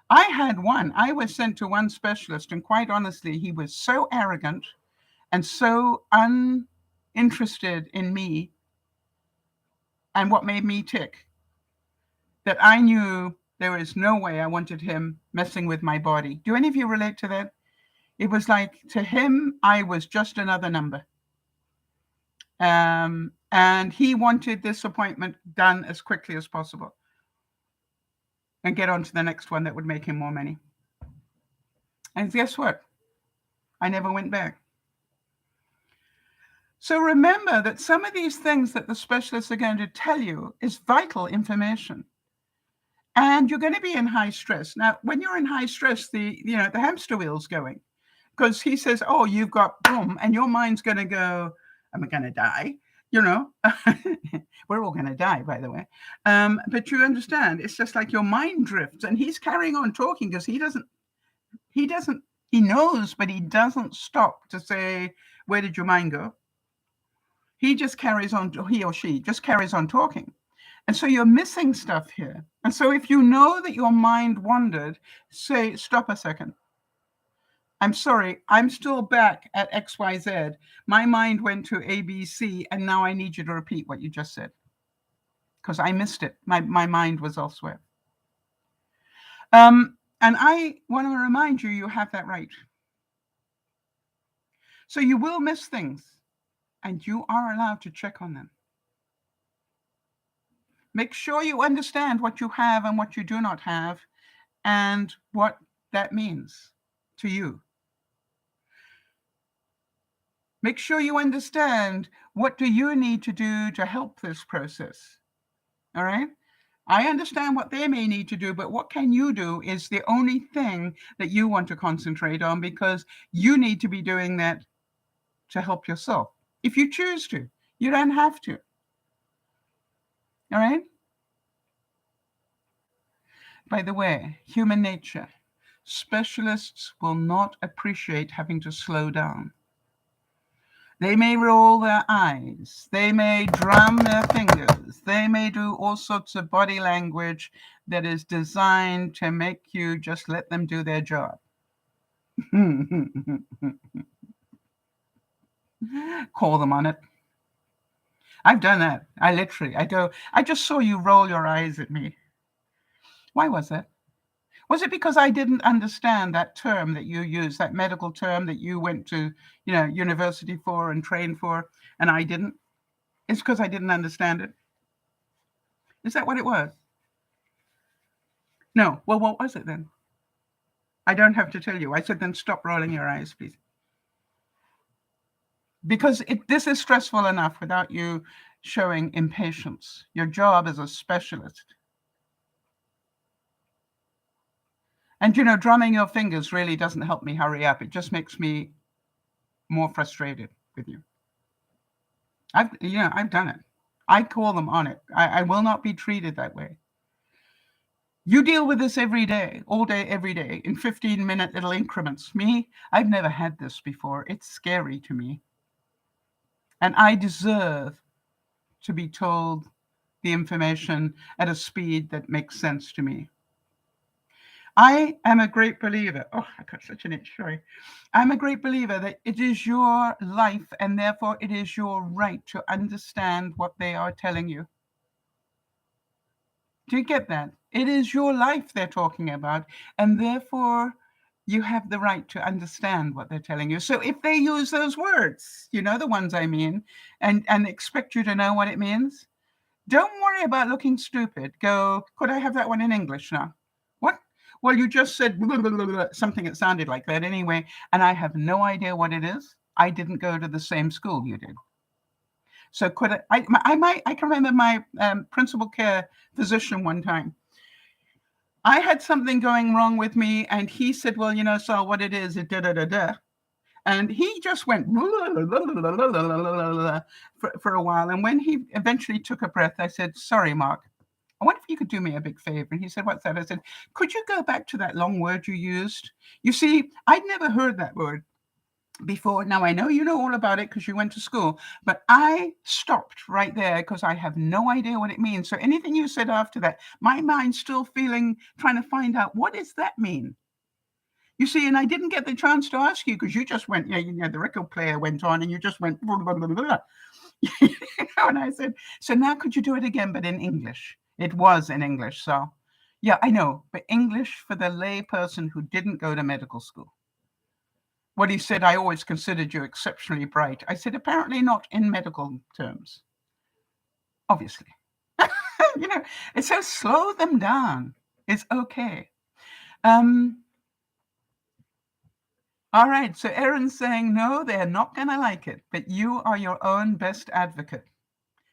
I had one. I was sent to one specialist, and quite honestly, he was so arrogant and so uninterested in me and what made me tick that I knew there was no way I wanted him messing with my body. Do any of you relate to that? It was like, to him, I was just another number. And he wanted this appointment done as quickly as possible and get on to the next one that would make him more money. And guess what? I never went back. So remember that some of these things that the specialists are going to tell you is vital information. And you're going to be in high stress. Now, when you're in high stress, the hamster wheel's going, because he says, oh, you've got boom, and your mind's going to go, am I going to die? You know, we're all going to die, by the way. But you understand, it's just like your mind drifts, and he's carrying on talking because he knows, but he doesn't stop to say, where did your mind go? He just carries on, he or she just carries on talking. And so you're missing stuff here. And so if you know that your mind wandered, say, stop a second. I'm sorry, I'm still back at XYZ. My mind went to ABC, and now I need you to repeat what you just said, because I missed it. My mind was elsewhere. And I want to remind you, you have that right. So you will miss things, and you are allowed to check on them. Make sure you understand what you have and what you do not have, and what that means to you. Make sure you understand what do you need to do to help this process. All right? I understand what they may need to do, but what can you do is the only thing that you want to concentrate on, because you need to be doing that to help yourself. If you choose to, you don't have to. All right? By the way, human nature. Specialists will not appreciate having to slow down. They may roll their eyes. They may drum their fingers. They may do all sorts of body language that is designed to make you just let them do their job. Call them on it. I've done that. I just saw you roll your eyes at me. Why was that? Was it because I didn't understand that term that you use, that medical term that you went to, university for and trained for, and I didn't? It's because I didn't understand it. Is that what it was? No. Well, what was it then? I don't have to tell you. I said, then stop rolling your eyes, please. Because this is stressful enough without you showing impatience. Your job as a specialist. And, drumming your fingers really doesn't help me hurry up. It just makes me more frustrated with you. I've done it. I call them on it. I will not be treated that way. You deal with this every day, all day, every day, in 15-minute little increments. Me, I've never had this before. It's scary to me. And I deserve to be told the information at a speed that makes sense to me. I am a great believer. Oh, I got such an itch, sorry. I'm a great believer that it is your life, and therefore it is your right to understand what they are telling you. Do you get that? It is your life they're talking about, and therefore you have the right to understand what they're telling you. So if they use those words, the ones I mean, and expect you to know what it means, don't worry about looking stupid. Go, could I have that one in English now? What? Well, you just said blah, blah, blah, blah, something that sounded like that anyway, and I have no idea what it is. I didn't go to the same school you did. So could I can remember my principal care physician one time. I had something going wrong with me, and he said, well, so what it is, da da da da. And he just went for a while. And when he eventually took a breath, I said, sorry, Mark, I wonder if you could do me a big favor. And he said, what's that? I said, could you go back to that long word you used? You see, I'd never heard that word before. Now, I know you know all about it because you went to school, but I stopped right there because I have no idea what it means. So anything you said after that, my mind's still trying to find out, what does that mean? You see, and I didn't get the chance to ask you because you just went, the record player went on and you just went, blah, blah, blah, blah. And I said, so now could you do it again, but in English? It was in English. So, yeah, I know, but English for the lay person who didn't go to medical school. What he said, I always considered you exceptionally bright. I said, apparently not in medical terms, obviously. It says slow them down. It's okay. All right, so Erin's saying, no, they're not going to like it, but you are your own best advocate.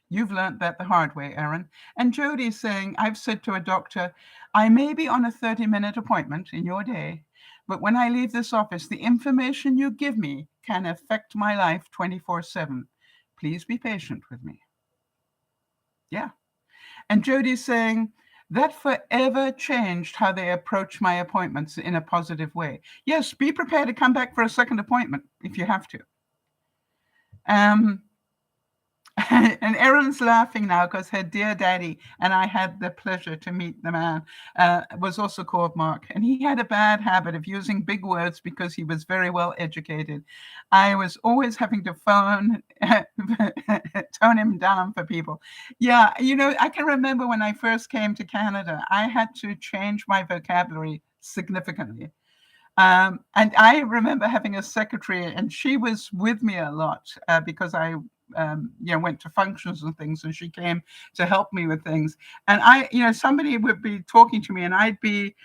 You've learned that the hard way, Erin. And Jody's saying, I've said to a doctor, I may be on a 30-minute appointment in your day, but when I leave this office, the information you give me can affect my life 24/7. Please be patient with me. Yeah. And Jody's saying, that forever changed how they approach my appointments in a positive way. Yes, be prepared to come back for a second appointment if you have to. And Erin's laughing now because her dear daddy, and I had the pleasure to meet the man, was also called Mark. And he had a bad habit of using big words because he was very well educated. I was always having to tone him down for people. Yeah, I can remember when I first came to Canada, I had to change my vocabulary significantly. And I remember having a secretary, and she was with me a lot because I went to functions and things, and she came to help me with things. And somebody would be talking to me, and I'd be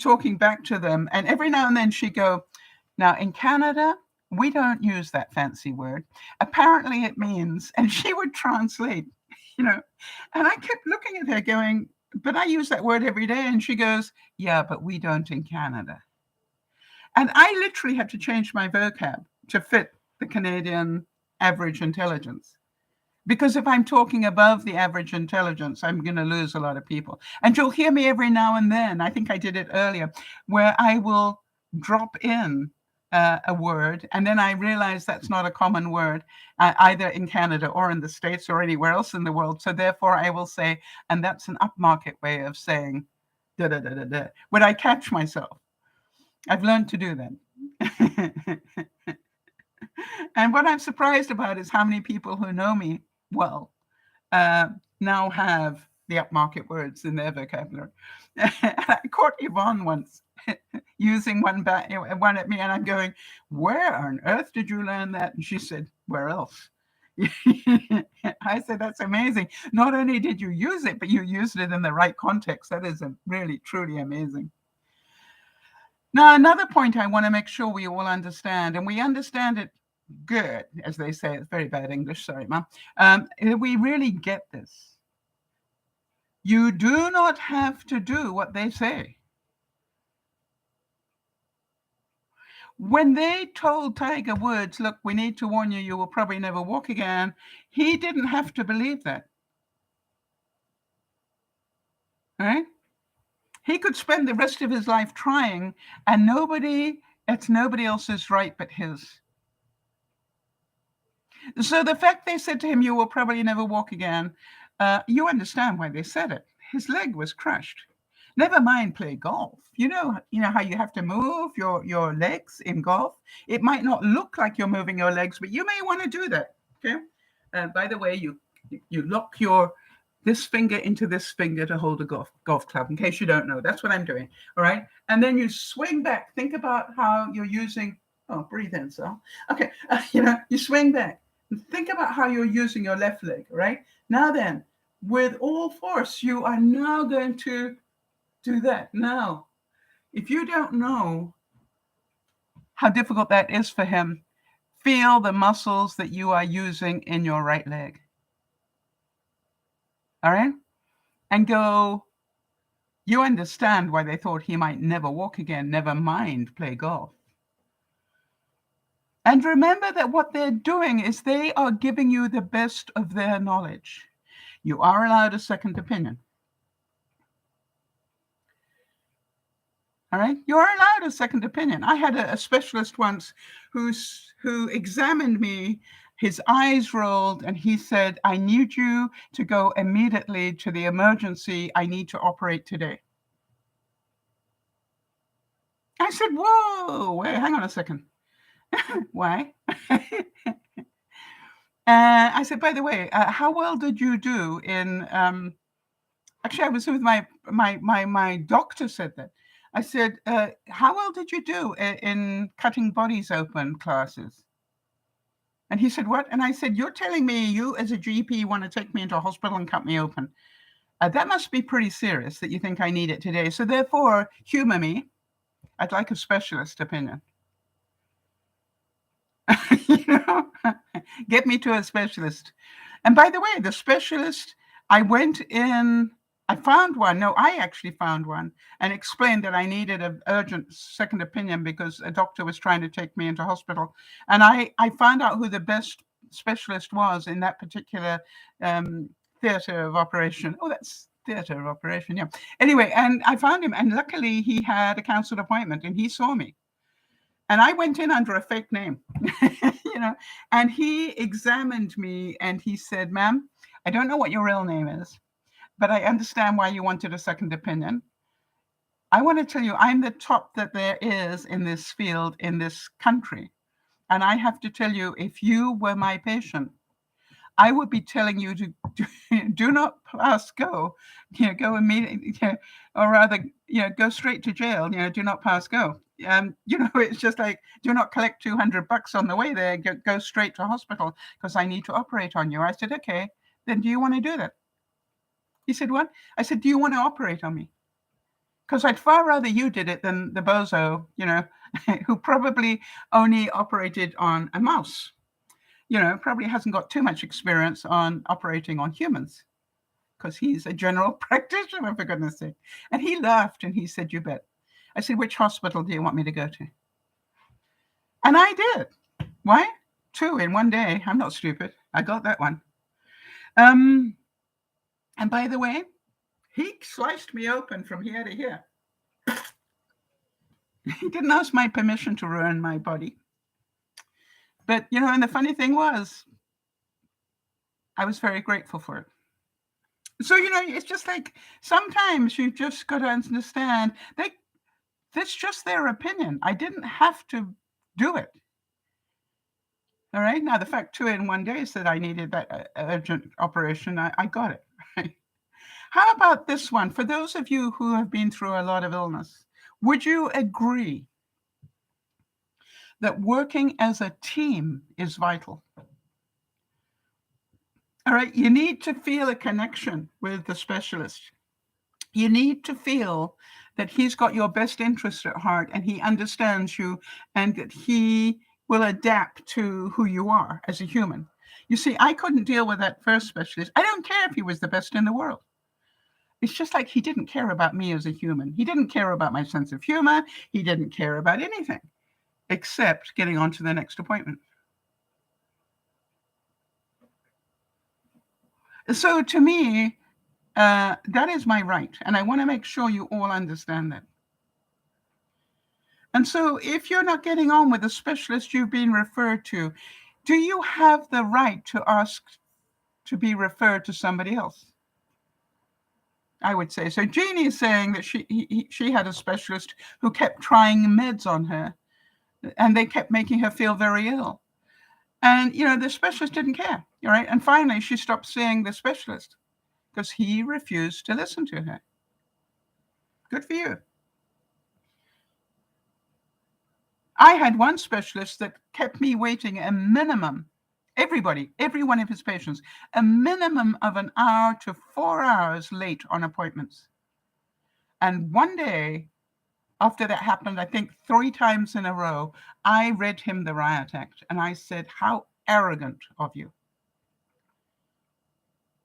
talking back to them. And every now and then she'd go, now in Canada, we don't use that fancy word. Apparently it means, and she would translate, and I kept looking at her going, but I use that word every day. And she goes, yeah, but we don't in Canada. And I literally had to change my vocab to fit the Canadian average intelligence. Because if I'm talking above the average intelligence, I'm going to lose a lot of people. And you'll hear me every now and then, I think I did it earlier, where I will drop in a word, and then I realize that's not a common word, either in Canada or in the States or anywhere else in the world. So therefore I will say, and that's an upmarket way of saying da da da da da, when I catch myself. I've learned to do that. And what I'm surprised about is how many people who know me well now have the upmarket words in their vocabulary. I caught Yvonne once using one at me, and I'm going, where on earth did you learn that? And she said, where else? I said, that's amazing. Not only did you use it, but you used it in the right context. That is really, truly amazing. Now, another point I want to make sure we all understand, and we understand it good, as they say. It's very bad English, sorry, Mom. We really get this. You do not have to do what they say. When they told Tiger Woods, look, we need to warn you, you will probably never walk again, he didn't have to believe that. Right? He could spend the rest of his life trying, and it's nobody else's right but his. So the fact they said to him, you will probably never walk again, you understand why they said it. His leg was crushed. Never mind play golf. You know how you have to move your legs in golf? It might not look like you're moving your legs, but you may want to do that. Okay. By the way, you lock this finger into this finger to hold a golf club, in case you don't know. That's what I'm doing. All right. And then you swing back. Think about how you're using, breathe in, Sal. Okay. You swing back. Think about how you're using your left leg, right? Now then, with all force, you are now going to do that. Now, if you don't know how difficult that is for him, feel the muscles that you are using in your right leg. All right? And go You understand why they thought he might never walk again, never mind play golf. And remember that what they're doing is they are giving you the best of their knowledge. You are allowed a second opinion. All right? You're allowed a second opinion. I had a specialist once who examined me. His eyes rolled and he said, I need you to go immediately to the emergency. I need to operate today. I said, whoa, wait, hang on a second. Why? I said, by the way, how well did you do in, actually, I was with my doctor said that. I said, how well did you do in cutting bodies open classes? And he said, what? And I said, you're telling me you as a GP want to take me into a hospital and cut me open. That must be pretty serious that you think I need it today. So therefore, humor me. I'd like a specialist opinion. You know, get me to a specialist. And by the way, the specialist, I went in, I found one. No, I actually found one and explained that I needed an urgent second opinion because a doctor was trying to take me into hospital. And I found out who the best specialist was in that particular theater of operation. Oh, that's theater of operation, yeah. Anyway, and I found him, and luckily he had a canceled appointment and he saw me. And I went in under a fake name, you know, and he examined me and he said, ma'am, I don't know what your real name is, but I understand why you wanted a second opinion. I want to tell you, I'm the top that there is in this field, in this country. And I have to tell you, if you were my patient, I would be telling you to do not pass go, go immediately, or rather, go straight to jail, do not pass go. It's just like, do not collect $200 on the way there, go straight to hospital because I need to operate on you. I said, okay, then do you want to do that? He said, what? I said, do you want to operate on me? Because I'd far rather you did it than the bozo, who probably only operated on a mouse. Probably hasn't got too much experience on operating on humans because he's a general practitioner, for goodness sake. And he laughed and he said, you bet. I said, which hospital do you want me to go to? And I did. Why? 2 in one day. I'm not stupid. I got that one. And by the way, he sliced me open from here to here. He didn't ask my permission to ruin my body. But, and the funny thing was, I was very grateful for it. So, it's just like sometimes you just got to understand that's just their opinion. I didn't have to do it. All right. Now, the fact 2 in one day said I needed that urgent operation, I got it. Right? How about this one? For those of you who have been through a lot of illness, would you agree that working as a team is vital? All right, you need to feel a connection with the specialist. You need to feel that he's got your best interest at heart and he understands you and that he will adapt to who you are as a human. You see, I couldn't deal with that first specialist. I don't care if he was the best in the world. It's just like he didn't care about me as a human. He didn't care about my sense of humor. He didn't care about anything except getting on to the next appointment. So to me, that is my right. And I want to make sure you all understand that. And so if you're not getting on with the specialist you've been referred to, do you have the right to ask to be referred to somebody else? I would say so. Jeannie is saying that she had a specialist who kept trying meds on her and they kept making her feel very ill. And, the specialist didn't care, right? And finally, she stopped seeing the specialist because he refused to listen to her. Good for you. I had one specialist that kept me waiting a minimum, every one of his patients, a minimum of an hour to 4 hours late on appointments. And one day, after that happened, I think 3 times in a row, I read him the riot act and I said, how arrogant of you.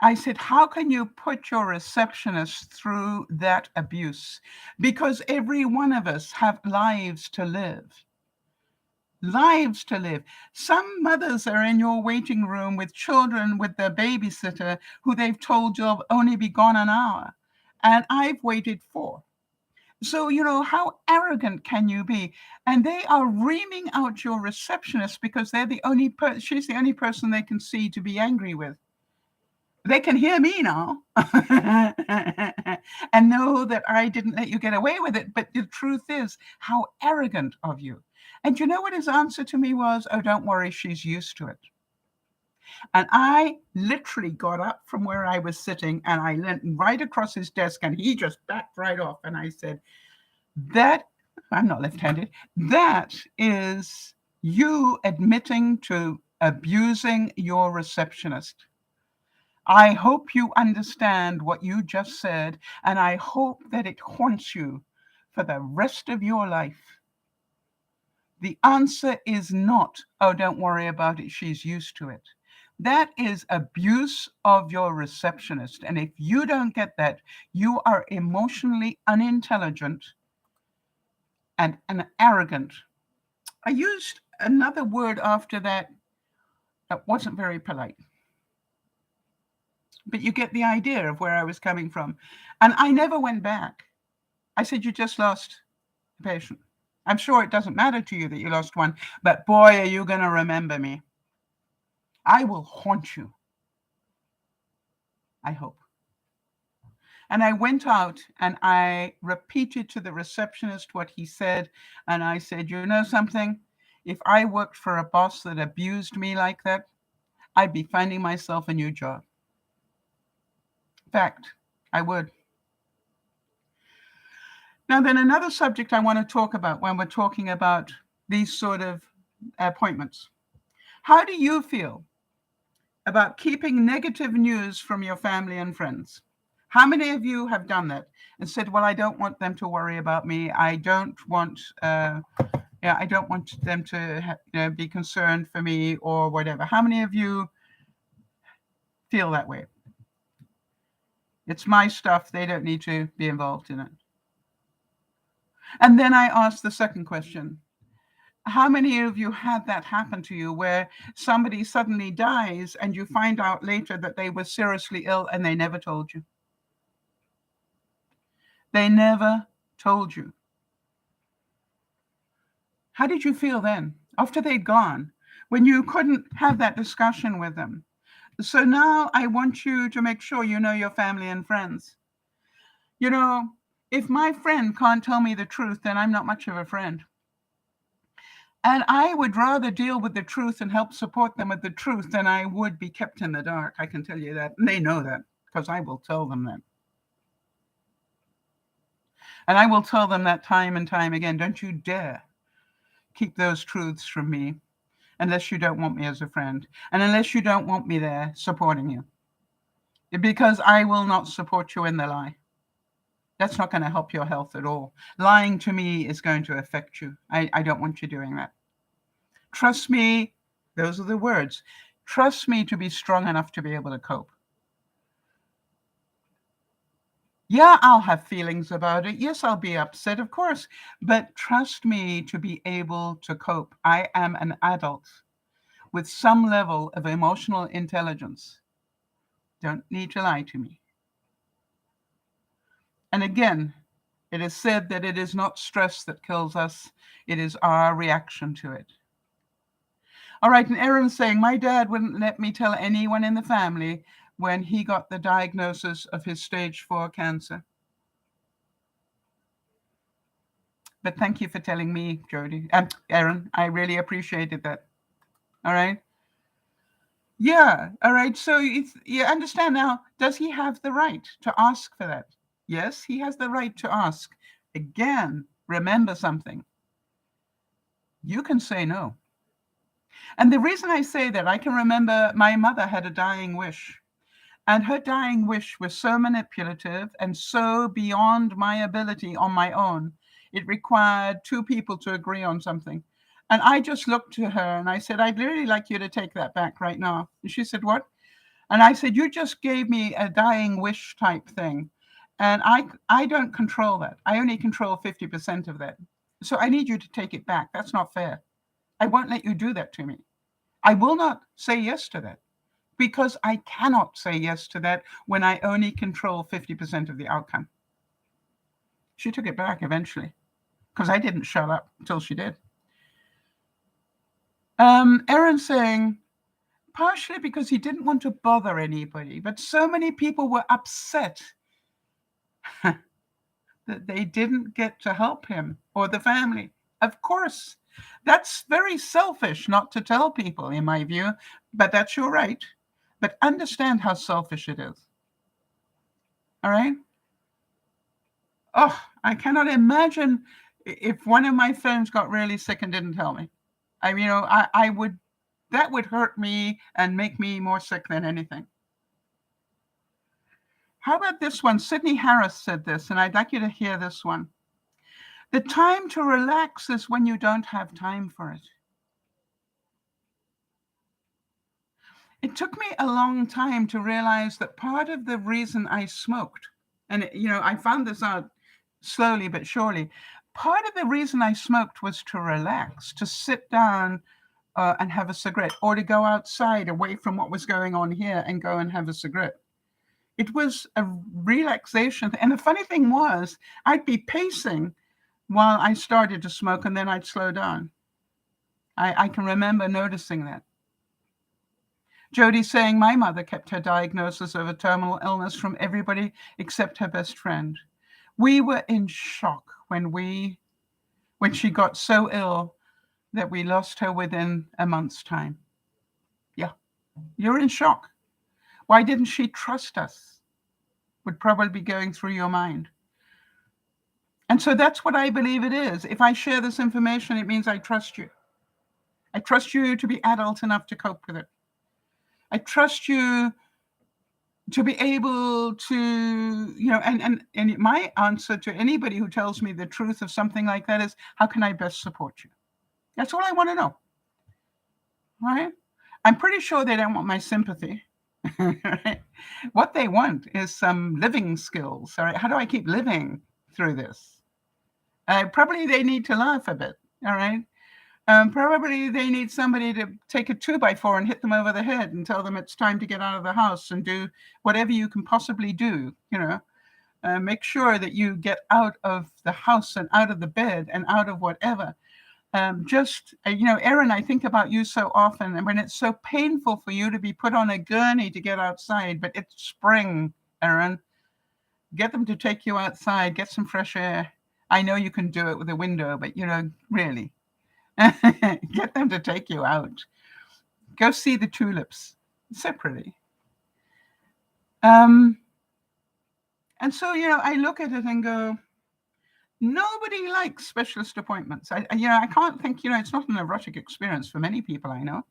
I said, how can you put your receptionist through that abuse? Because every one of us have lives to live. Lives to live. Some mothers are in your waiting room with children with their babysitter who they've told you'll only be gone an hour. And I've waited 4. So, how arrogant can you be? And they are reaming out your receptionist because they're the only she's the only person they can see to be angry with. They can hear me now and know that I didn't let you get away with it. But the truth is, how arrogant of you. And you know what his answer to me was? Oh, don't worry, she's used to it. And I literally got up from where I was sitting and I leant right across his desk and he just backed right off. And I said, I'm not left-handed. That is you admitting to abusing your receptionist. I hope you understand what you just said, and I hope that it haunts you for the rest of your life. The answer is not, oh, don't worry about it, she's used to it. That is abuse of your receptionist. And if you don't get that, you are emotionally unintelligent and arrogant. I used another word after that wasn't very polite. But you get the idea of where I was coming from. And I never went back. I said, you just lost a patient. I'm sure it doesn't matter to you that you lost one, but boy, are you going to remember me. I will haunt you. I hope. And I went out and I repeated to the receptionist what he said. And I said, you know something? If I worked for a boss that abused me like that, I'd be finding myself a new job. In fact, I would. Now, then another subject I want to talk about when we're talking about these sort of appointments. How do you feel about keeping negative news from your family and friends? How many of you have done that and said, well, I don't want them to worry about me. I don't want I don't want them to be concerned for me or whatever. How many of you feel that way? It's my stuff. They don't need to be involved in it. And then I asked the second question. How many of you had that happen to you where somebody suddenly dies and you find out later that they were seriously ill and they never told you? They never told you. How did you feel then after they'd gone, when you couldn't have that discussion with them? So now I want you to make sure you know your family and friends. If my friend can't tell me the truth, then I'm not much of a friend. And I would rather deal with the truth and help support them with the truth than I would be kept in the dark. I can tell you that. And they know that because I will tell them that. And I will tell them that time and time again. Don't you dare keep those truths from me unless you don't want me as a friend and unless you don't want me there supporting you. Because I will not support you in the lie. That's not going to help your health at all. Lying to me is going to affect you. I don't want you doing that. Trust me, those are the words. Trust me to be strong enough to be able to cope. Yeah, I'll have feelings about it. Yes, I'll be upset, of course. But trust me to be able to cope. I am an adult with some level of emotional intelligence. Don't need to lie to me. And again, it is said that it is not stress that kills us. It is our reaction to it. All right, and Aaron's saying, my dad wouldn't let me tell anyone in the family when he got the diagnosis of his stage 4 cancer. But thank you for telling me, Jody. Aaron, I really appreciated that. All right. Yeah. All right. So you understand now, does he have the right to ask for that? Yes, he has the right to ask. Again, remember something. You can say no. And the reason I say that, I can remember my mother had a dying wish. And her dying wish was so manipulative and so beyond my ability on my own. It required 2 people to agree on something. And I just looked to her and I said, I'd really like you to take that back right now. And she said, what? And I said, you just gave me a dying wish type thing. And I don't control that. I only control 50% of that. So I need you to take it back. That's not fair. I won't let you do that to me. I will not say yes to that because I cannot say yes to that when I only control 50% of the outcome. She took it back eventually because I didn't shut up until she did. Aaron saying, partially because he didn't want to bother anybody, but so many people were upset that they didn't get to help him or the family. Of course, that's very selfish not to tell people, in my view, but that's your right. But understand how selfish it is. All right? Oh, I cannot imagine if one of my friends got really sick and didn't tell me. I would, that would hurt me and make me more sick than anything. How about this one? Sydney Harris said this, and I'd like you to hear this one. The time to relax is when you don't have time for it. It took me a long time to realize that part of the reason I smoked, and I found this out slowly but surely, part of the reason I smoked was to relax, to sit down and have a cigarette, or to go outside away from what was going on here and go and have a cigarette. It was a relaxation. And the funny thing was, I'd be pacing while I started to smoke, and then I'd slow down. I can remember noticing that. Jody's saying, my mother kept her diagnosis of a terminal illness from everybody except her best friend. We were in shock when she got so ill that we lost her within a month's time. Yeah, you're in shock. Why didn't she trust us? Would probably be going through your mind. And so that's what I believe it is. If I share this information, it means I trust you. I trust you to be adult enough to cope with it. I trust you to be able to, and my answer to anybody who tells me the truth of something like that is, how can I best support you? That's all I want to know. All right? I'm pretty sure they don't want my sympathy. Right? What they want is some living skills. All right? How do I keep living through this? Probably they need to laugh a bit. All right? Probably they need somebody to take a 2x4 and hit them over the head and tell them it's time to get out of the house and do whatever you can possibly do. Make sure that you get out of the house and out of the bed and out of whatever. Erin, I think about you so often, and when it's so painful for you to be put on a gurney to get outside, but it's spring, Erin, get them to take you outside, get some fresh air. I know you can do it with a window, but really. Get them to take you out. Go see the tulips. It's so pretty. And so, I look at it and go, nobody likes specialist appointments. I can't think, it's not an erotic experience for many people I know.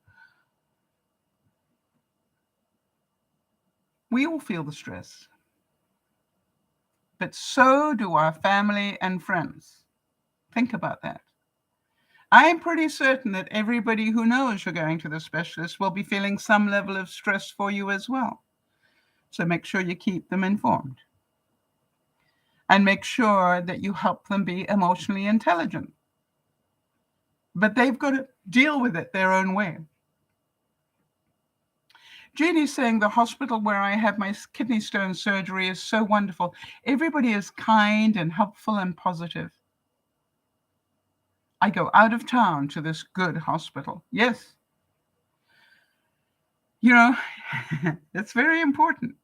We all feel the stress. But so do our family and friends. Think about that. I'm pretty certain that everybody who knows you're going to the specialist will be feeling some level of stress for you as well. So make sure you keep them informed. And make sure that you help them be emotionally intelligent. But they've got to deal with it their own way. Jeannie's saying the hospital where I had my kidney stone surgery is so wonderful. Everybody is kind and helpful and positive. I go out of town to this good hospital. Yes. It's very important.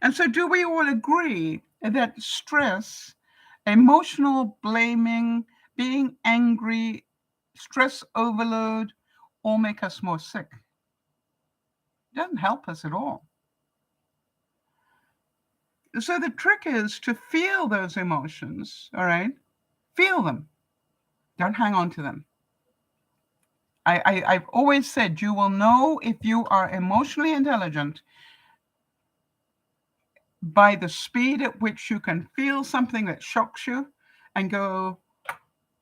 And so do we all agree that stress, emotional blaming, being angry, stress overload, all make us more sick? It doesn't help us at all. So the trick is to feel those emotions, all right? Feel them. Don't hang on to them. I've always said you will know if you are emotionally intelligent by the speed at which you can feel something that shocks you and go,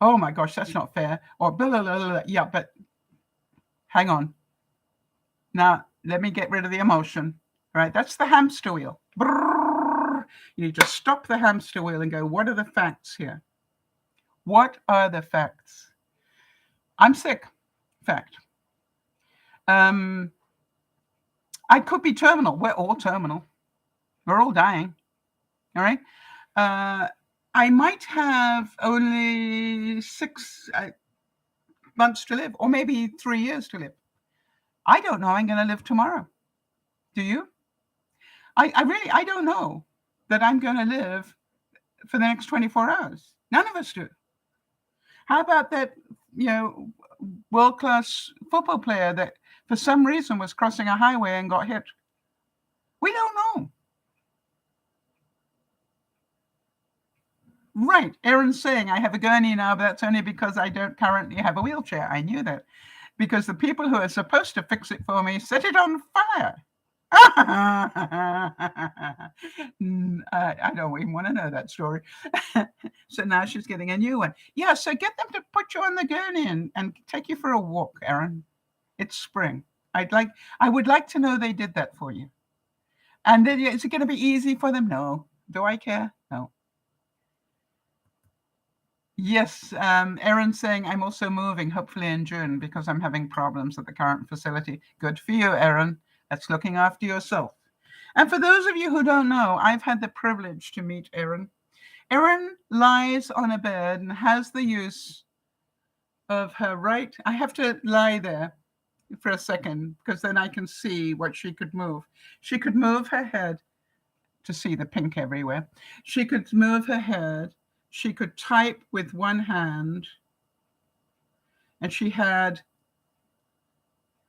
oh my gosh, that's not fair. Or blah, blah, blah, blah. Yeah, but hang on. Now, let me get rid of the emotion. Right? That's the hamster wheel. Brrr. You just stop the hamster wheel and go, what are the facts here? What are the facts? I'm sick. Fact. I could be terminal. We're all terminal. We're all dying. All right. I might have only 6 months to live, or maybe 3 years to live. I don't know I'm going to live tomorrow. Do you? I don't know that I'm going to live for the next 24 hours. None of us do. How about that, world-class football player that for some reason was crossing a highway and got hit? We don't know. Right. Aaron's saying, I have a gurney now, but that's only because I don't currently have a wheelchair. I knew that. Because the people who are supposed to fix it for me set it on fire. I don't even want to know that story. So now she's getting a new one. Yeah, so get them to put you on the gurney and take you for a walk, Aaron. It's spring. I would like to know they did that for you. And then, is it going to be easy for them? No. Do I care? No. Yes, Aaron's saying I'm also moving, hopefully in June, because I'm having problems at the current facility. Good for you, Aaron. That's looking after yourself. And for those of you who don't know, I've had the privilege to meet Aaron. Aaron lies on a bed and has the use of her right. I have to lie there for a second because then I can see what she could move. She could move her head to see the pink everywhere. She could move her head. She could type with one hand. And she had,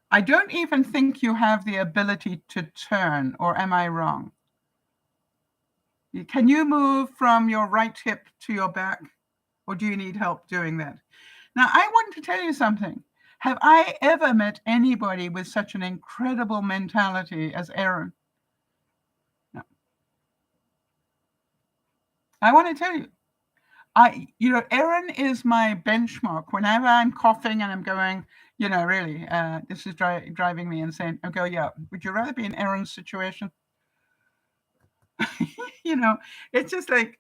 I don't even think you have the ability to turn, or am I wrong? Can you move from your right hip to your back, or do you need help doing that? Now, I want to tell you something. Have I ever met anybody with such an incredible mentality as Aaron? No. I want to tell you, Aaron is my benchmark. Whenever I'm coughing and I'm going, really, this is driving me insane. I go, yeah, would you rather be in Aaron's situation? It's just like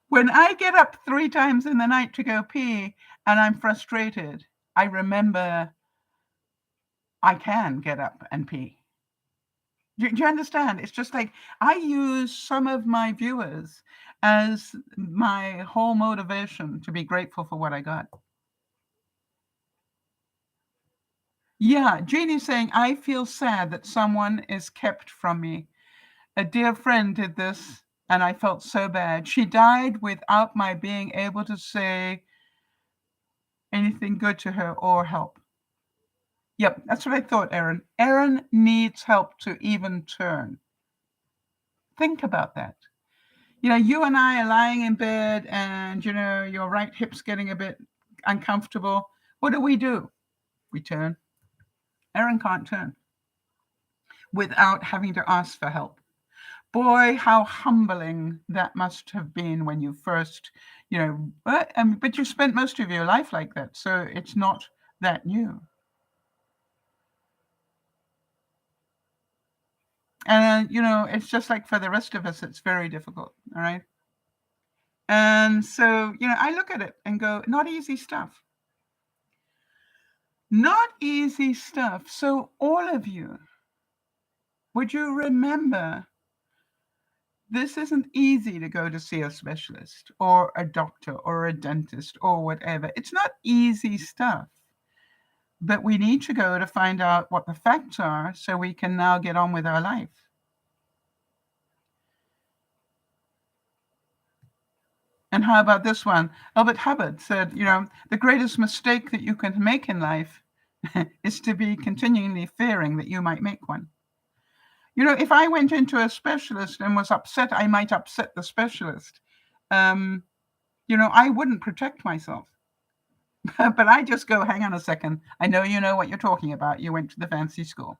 when I get up 3 times in the night to go pee and I'm frustrated, I remember I can get up and pee. Do you understand? It's just like I use some of my viewers as my whole motivation to be grateful for what I got. Yeah, Jeannie's saying, I feel sad that someone is kept from me. A dear friend did this, and I felt so bad. She died without my being able to say anything good to her or help. Yep, that's what I thought, Aaron. Aaron needs help to even turn. Think about that. You and I are lying in bed and, your right hip's getting a bit uncomfortable. What do? We turn. Aaron can't turn without having to ask for help. Boy, how humbling that must have been when you first, but you spent most of your life like that, so it's not that new. And, it's just like for the rest of us, it's very difficult, all right? And so, I look at it and go, not easy stuff. Not easy stuff. So all of you, would you remember this isn't easy to go to see a specialist or a doctor or a dentist or whatever. It's not easy stuff. But we need to go to find out what the facts are so we can now get on with our life. And how about this one? Albert Hubbard said, the greatest mistake that you can make in life is to be continually fearing that you might make one. If I went into a specialist and was upset, I might upset the specialist. I wouldn't protect myself. But I just go, hang on a second. I know you know what you're talking about. You went to the fancy school.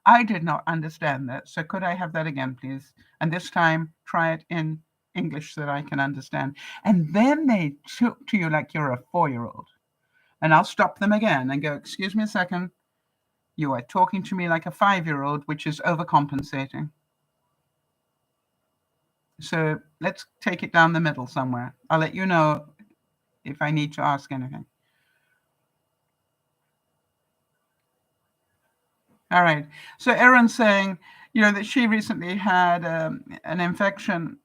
I did not understand that. So could I have that again, please? And this time, try it in English so that I can understand. And then they talk to you like you're a 4-year-old. And I'll stop them again and go, excuse me a second. You are talking to me like a 5-year-old, which is overcompensating. So let's take it down the middle somewhere. I'll let you know if I need to ask anything. All right. So Erin's saying, that she recently had an infection,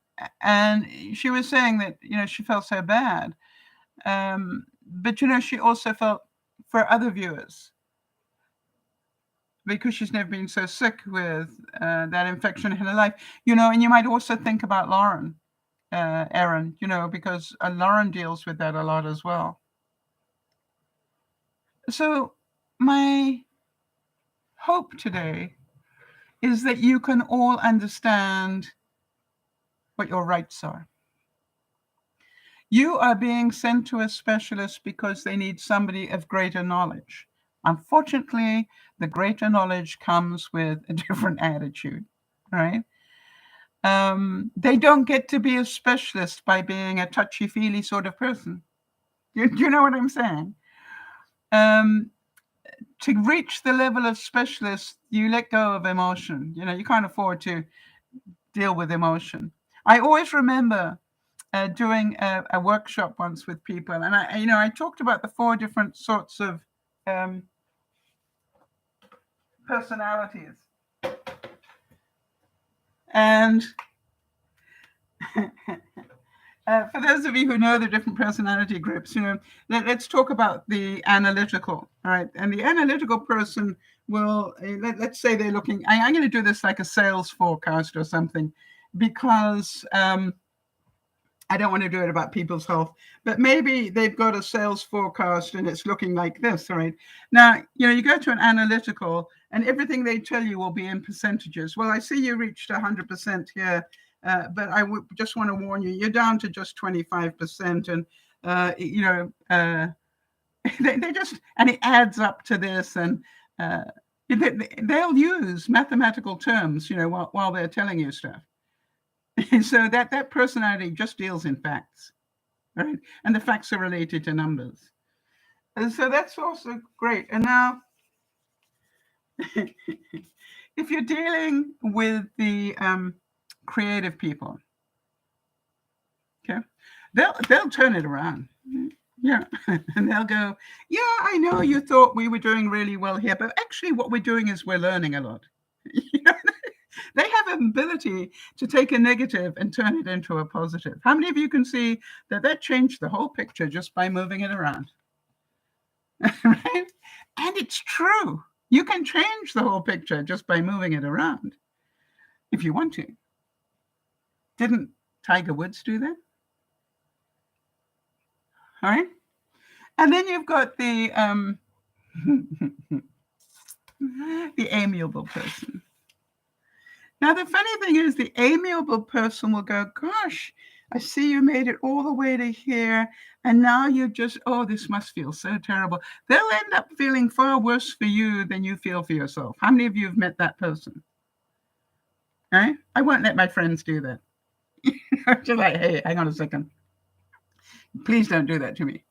and she was saying that, she felt so bad. But, she also felt for other viewers, because she's never been so sick with that infection in her life, and you might also think about Lauren, Erin, because Lauren deals with that a lot as well. So my hope today is that you can all understand what your rights are. You are being sent to a specialist because they need somebody of greater knowledge. Unfortunately, the greater knowledge comes with a different attitude, right? They don't get to be a specialist by being a touchy-feely sort of person. You know what I'm saying? To reach the level of specialist, you let go of emotion. You can't afford to deal with emotion. I always remember doing a workshop once with people, and I talked about the 4 different sorts of personalities. And for those of you who know the different personality groups, let's talk about the analytical, all right? And the analytical person will, let's say they're looking, I'm going to do this like a sales forecast or something, because I don't want to do it about people's health, but maybe they've got a sales forecast and it's looking like this, right? Now, you go to an analytical and everything they tell you will be in percentages. Well, I see you reached 100% here, but I would just want to warn you, you're down to just 25%. And, they just, and it adds up to this. And they'll use mathematical terms, while they're telling you stuff. So that personality just deals in facts, right? And the facts are related to numbers. And so that's also great. And now, if you're dealing with the creative people, okay, they'll turn it around. Yeah. And they'll go, yeah, I know you thought we were doing really well here, but actually what we're doing is we're learning a lot. They have an ability to take a negative and turn it into a positive. How many of you can see that changed the whole picture just by moving it around? Right? And it's true. You can change the whole picture just by moving it around if you want to. Didn't Tiger Woods do that? All right. And then you've got the the amiable person. Now, the funny thing is, the amiable person will go, gosh, I see you made it all the way to here, and now you're just, oh, this must feel so terrible. They'll end up feeling far worse for you than you feel for yourself. How many of you have met that person? Right? I won't let my friends do that. Just like, hey, hang on a second. Please don't do that to me.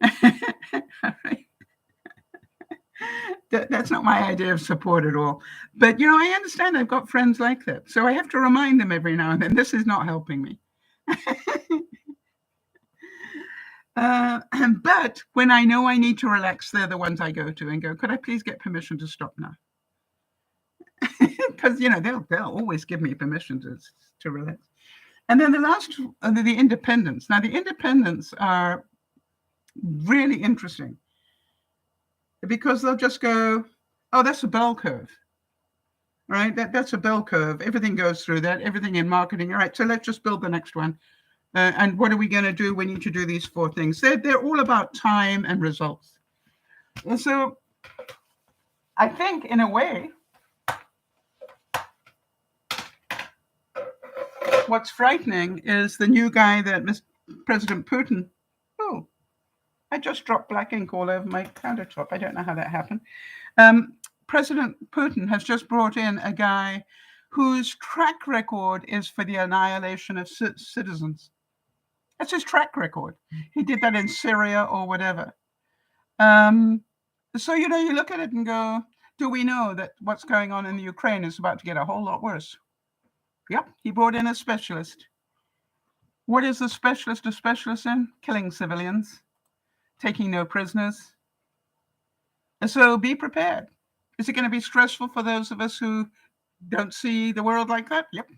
All right. That's not my idea of support at all. But, I understand I've got friends like that. So I have to remind them every now and then, this is not helping me. But when I know I need to relax, they're the ones I go to and go, could I please get permission to stop now? Because, they'll always give me permission to relax. And then the last, the independents. Now, the independents are really interesting, because they'll just go, oh, that's a bell curve, right? That's a bell curve. Everything goes through that, everything in marketing. All right, so let's just build the next one. And what are we going to do? We need to do these 4 things. They're all about time and results. And so I think, in a way, what's frightening is the new guy that President Putin, oh, I just dropped black ink all over my countertop. I don't know how that happened. President Putin has just brought in a guy whose track record is for the annihilation of citizens. That's his track record. He did that in Syria or whatever. So, you look at it and go, do we know that what's going on in the Ukraine is about to get a whole lot worse? Yep, he brought in a specialist. What is a specialist in? Killing civilians, taking no prisoners. And so be prepared. Is it going to be stressful for those of us who don't see the world like that? Yep.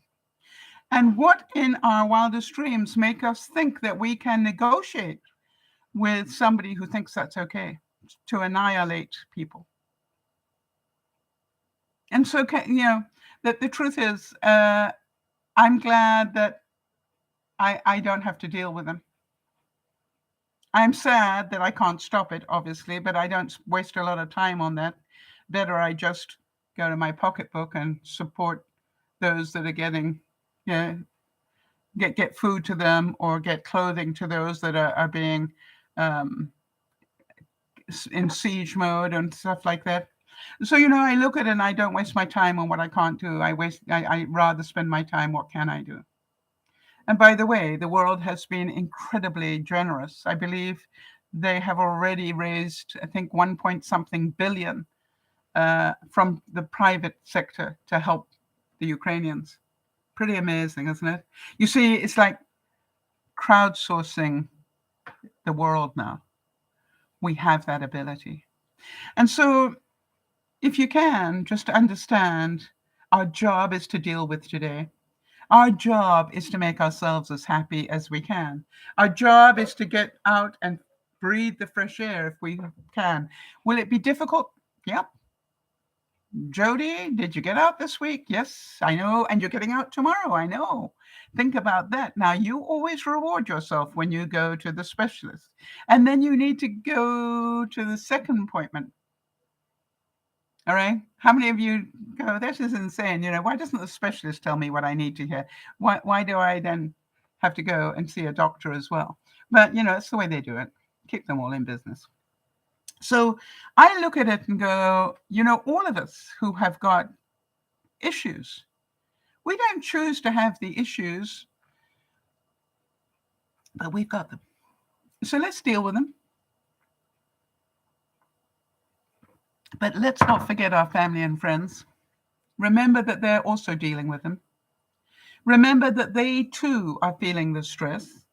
And what in our wildest dreams make us think that we can negotiate with somebody who thinks that's okay to annihilate people? And so, that the truth is, I'm glad that I don't have to deal with them. I'm sad that I can't stop it, obviously, but I don't waste a lot of time on that. Better I just go to my pocketbook and support those that are getting, get food to them or get clothing to those that are being in siege mode and stuff like that. So, I look at it and I don't waste my time on what I can't do. I rather spend my time, what can I do? And by the way, the world has been incredibly generous. I believe they have already raised, I think, 1 point something billion from the private sector to help the Ukrainians. Pretty amazing, isn't it? You see, it's like crowdsourcing the world now. We have that ability. And so if you can, just understand our job is to deal with today. Our job is to make ourselves as happy as we can. Our job is to get out and breathe the fresh air if we can. Will it be difficult? Yep. Jody, did you get out this week? Yes, I know. And you're getting out tomorrow. I know. Think about that. Now, you always reward yourself when you go to the specialist. And then you need to go to the second appointment. All right. How many of you go, this is insane. Why doesn't the specialist tell me what I need to hear? Why do I then have to go and see a doctor as well? But, it's the way they do it. Keep them all in business. So I look at it and go, all of us who have got issues, we don't choose to have the issues, but we've got them. So let's deal with them. But let's not forget our family and friends. Remember that they're also dealing with them. Remember that they too are feeling the stress,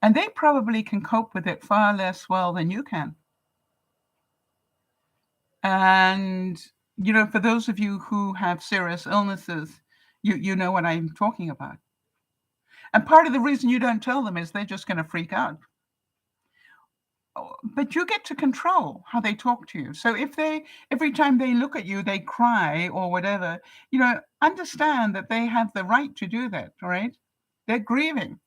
and they probably can cope with it far less well than you can. And, for those of you who have serious illnesses, you know what I'm talking about. And part of the reason you don't tell them is they're just going to freak out. But you get to control how they talk to you. So if every time they look at you, they cry or whatever, understand that they have the right to do that, right? They're grieving.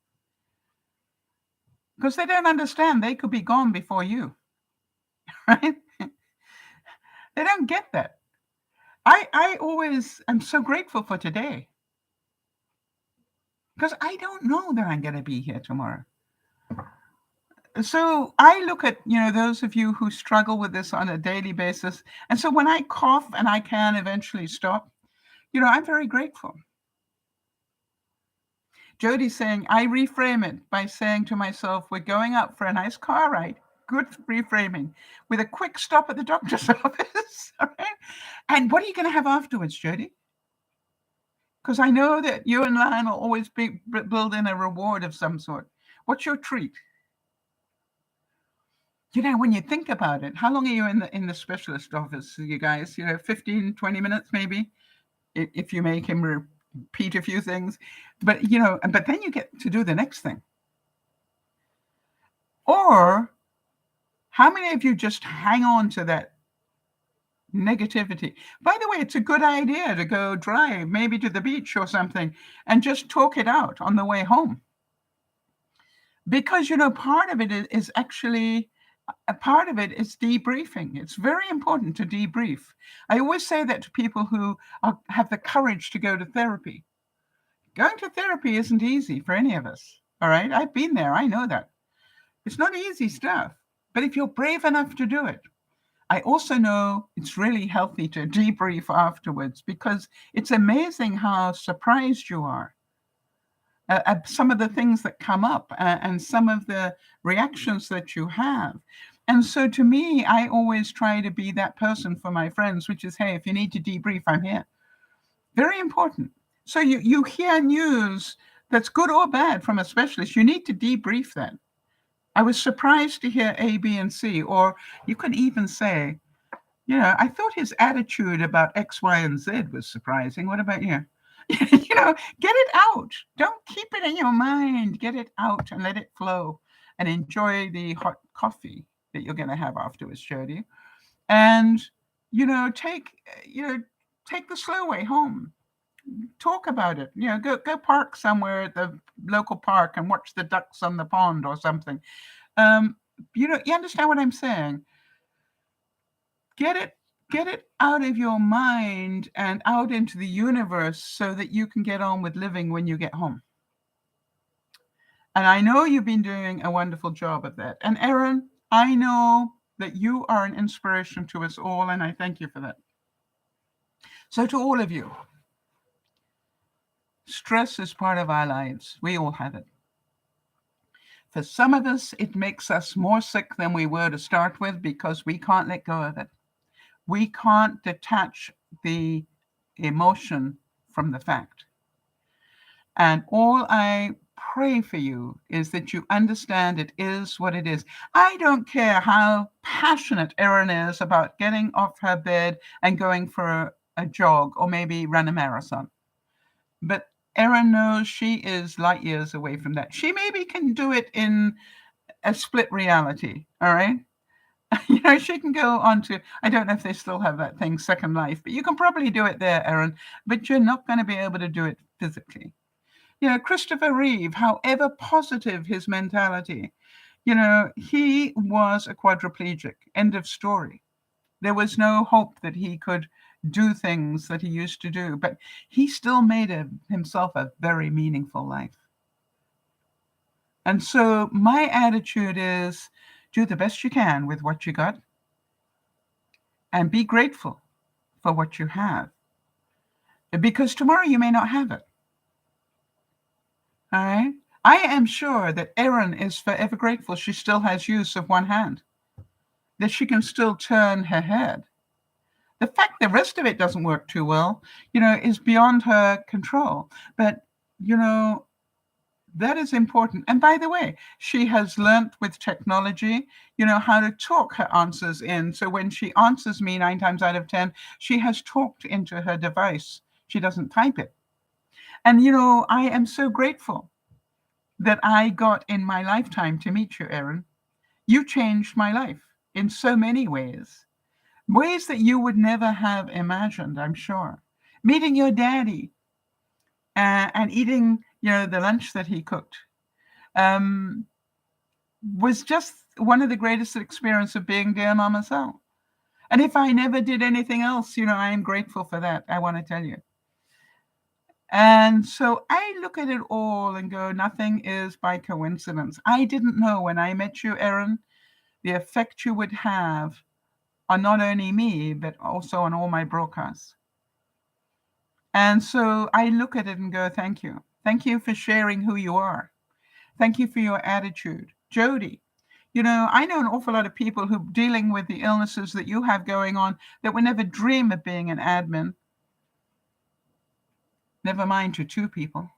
Because they don't understand they could be gone before you, right? They don't get that. I always am so grateful for today. Because I don't know that I'm going to be here tomorrow. So I look at, those of you who struggle with this on a daily basis. And so when I cough and I can eventually stop, I'm very grateful. Jody's saying, I reframe it by saying to myself, we're going out for a nice car ride. Good reframing. With a quick stop at the doctor's office. All right? And what are you going to have afterwards, Jody? Because I know that you and Lion will always build in a reward of some sort. What's your treat? When you think about it, how long are you in the specialist office, you guys? 15, 20 minutes maybe, if you make him repeat a few things. But, but then you get to do the next thing. Or how many of you just hang on to that negativity? By the way, it's a good idea to go drive, maybe to the beach or something, and just talk it out on the way home. Because, part of it is actually... A part of it is debriefing. It's very important to debrief. I always say that to people who have the courage to go to therapy. Going to therapy isn't easy for any of us. All right. I've been there. I know that. It's not easy stuff. But if you're brave enough to do it, I also know it's really healthy to debrief afterwards, because it's amazing how surprised you are. Some of the things that come up and some of the reactions that you have. And so to me, I always try to be that person for my friends, which is, hey, if you need to debrief, I'm here. Very important. So you hear news that's good or bad from a specialist, you need to debrief that. I was surprised to hear A, B, and C, or you could even say, I thought his attitude about X, Y, and Z was surprising. What about you? Get it out. Don't keep it in your mind. Get it out and let it flow and enjoy the hot coffee that you're going to have afterwards, Jody. And, take, take the slow way home. Talk about it. Go park somewhere at the local park and watch the ducks on the pond or something. You understand what I'm saying? Get it out of your mind and out into the universe so that you can get on with living when you get home. And I know you've been doing a wonderful job of that. And Erin, I know that you are an inspiration to us all, and I thank you for that. So to all of you, stress is part of our lives. We all have it. For some of us, it makes us more sick than we were to start with because we can't let go of it. We can't detach the emotion from the fact. And all I pray for you is that you understand it is what it is. I don't care how passionate Erin is about getting off her bed and going for a jog or maybe run a marathon. But Erin knows she is light years away from that. She maybe can do it in a split reality, all right? She can go on to, I don't know if they still have that thing, Second Life, but you can probably do it there, Erin, but you're not going to be able to do it physically. Christopher Reeve, however positive his mentality, he was a quadriplegic, end of story. There was no hope that he could do things that he used to do, but he still made himself a very meaningful life. And so my attitude is do the best you can with what you got and be grateful for what you have, because tomorrow you may not have it. All right? I am sure that Erin is forever grateful she still has use of one hand, that she can still turn her head. The fact the rest of it doesn't work too well, is beyond her control. But, that is important. And by the way, she has learnt with technology, how to talk her answers in. So when she answers me 9 times out of 10, she has talked into her device. She doesn't type it. And, I am so grateful that I got in my lifetime to meet you, Erin. You changed my life in so many ways that you would never have imagined, I'm sure. Meeting your daddy and eating, the lunch that he cooked was just one of the greatest experiences of being DearMamaSal. And if I never did anything else, I am grateful for that, I want to tell you. And so I look at it all and go, nothing is by coincidence. I didn't know when I met you, Erin, the effect you would have on not only me, but also on all my broadcasts. And so I look at it and go, thank you. Thank you for sharing who you are. Thank you for your attitude. Jody, I know an awful lot of people who are dealing with the illnesses that you have going on that would never dream of being an admin. Never mind to 2 people.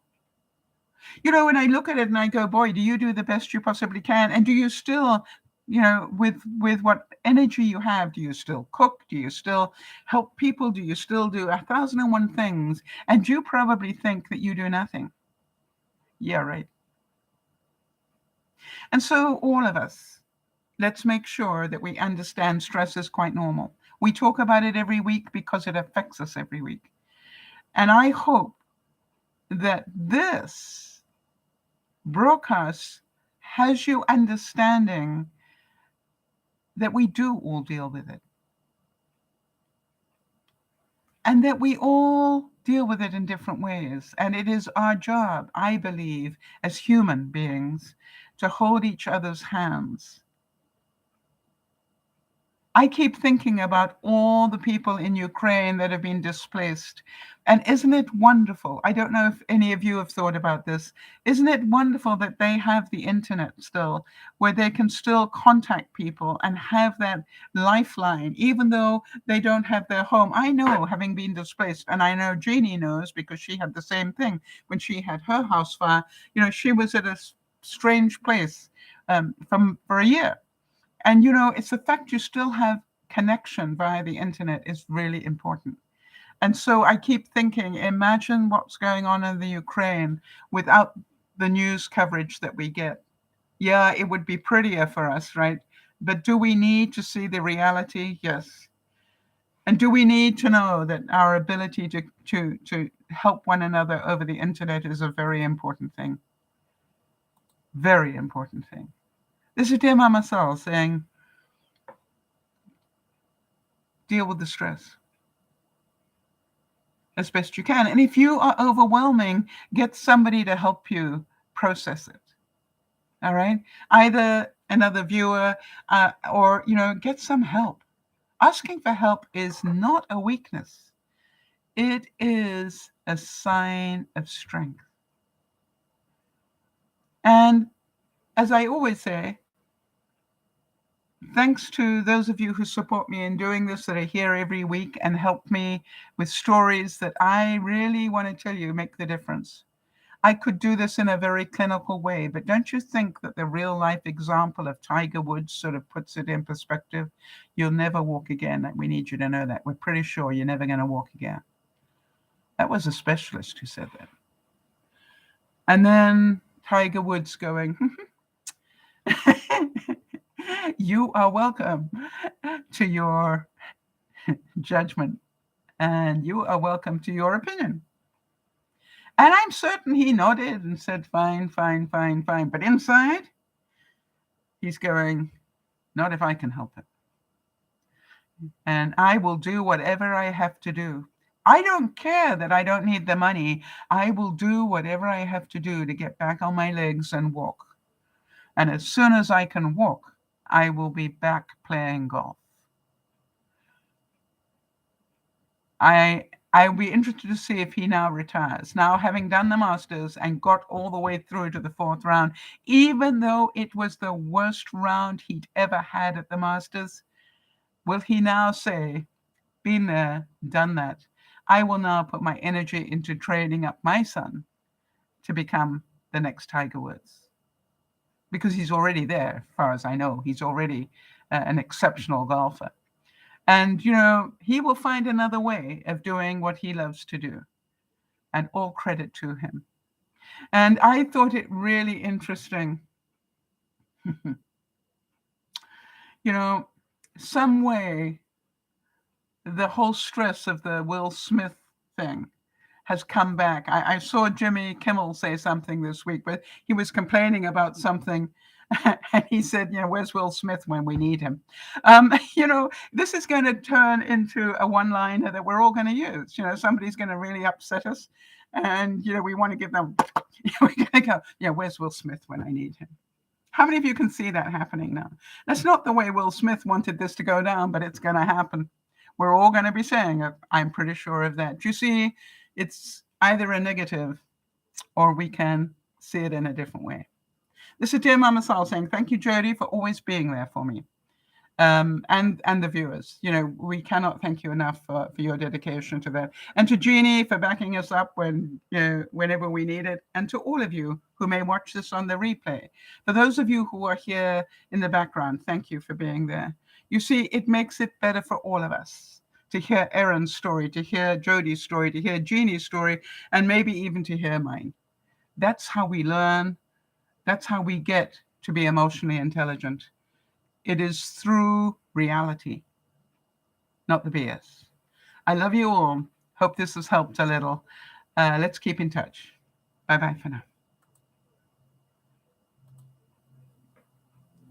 When I look at it and I go, boy, do you do the best you possibly can? And do you still, with what energy you have, do you still cook? Do you still help people? Do you still do 1,001 things? And you probably think that you do nothing. Yeah, right. And so all of us, let's make sure that we understand stress is quite normal. We talk about it every week because it affects us every week. And I hope that this broadcast has you understanding that we do all deal with it. And that we all deal with it in different ways. And it is our job, I believe, as human beings, to hold each other's hands I keep thinking about all the people in Ukraine that have been displaced. And isn't it wonderful? I don't know if any of you have thought about this. Isn't it wonderful that they have the internet still, where they can still contact people and have that lifeline, even though they don't have their home? I know, having been displaced, and I know Jeannie knows because she had the same thing when she had her house fire. She was at a strange place for a year. And, it's the fact you still have connection via the internet is really important. And so I keep thinking, imagine what's going on in the Ukraine without the news coverage that we get. Yeah, it would be prettier for us, right? But do we need to see the reality? Yes. And do we need to know that our ability to help one another over the internet is a very important thing? Very important thing. This is DearMamaSal saying, deal with the stress as best you can. And if you are overwhelming, get somebody to help you process it. All right? Either another viewer or, get some help. Asking for help is not a weakness. It is a sign of strength. And as I always say, thanks to those of you who support me in doing this, that are here every week and help me with stories that I really want to tell you make the difference. I could do this in a very clinical way, but don't you think that the real life example of Tiger Woods sort of puts it in perspective? You'll never walk again. We need you to know that. We're pretty sure you're never going to walk again. That was a specialist who said that. And then Tiger Woods going, you are welcome to your judgment, and you are welcome to your opinion. And I'm certain he nodded and said, fine, fine, fine, fine. But inside, he's going, not if I can help it. And I will do whatever I have to do. I don't care that I don't need the money. I will do whatever I have to do to get back on my legs and walk. And as soon as I can walk, I will be back playing golf. I'll be interested to see if he now retires. Now, having done the Masters and got all the way through to the fourth round, even though it was the worst round he'd ever had at the Masters, will he now say, been there, done that, I will now put my energy into training up my son to become the next Tiger Woods? Because he's already there, as far as I know. He's already an exceptional golfer. And, he will find another way of doing what he loves to do. And all credit to him. And I thought it really interesting. Some way, the whole stress of the Will Smith thing has come back. I saw Jimmy Kimmel say something this week, but he was complaining about something. And he said, where's Will Smith when we need him? This is going to turn into a one-liner that we're all going to use. Somebody's going to really upset us. And, we want to give them, we're going to go, where's Will Smith when I need him? How many of you can see that happening now? That's not the way Will Smith wanted this to go down, but it's going to happen. We're all going to be saying, I'm pretty sure of that. You see, it's either a negative or we can see it in a different way. This is DearMamaSal saying, thank you, Jody, for always being there for me. And the viewers. We cannot thank you enough for your dedication to that. And to Jeannie for backing us up whenever we need it. And to all of you who may watch this on the replay. For those of you who are here in the background, thank you for being there. You see, it makes it better for all of us to hear Erin's story, to hear Jody's story, to hear Jeannie's story, and maybe even to hear mine. That's how we learn. That's how we get to be emotionally intelligent. It is through reality, not the BS. I love you all. Hope this has helped a little. Let's keep in touch. Bye-bye for now.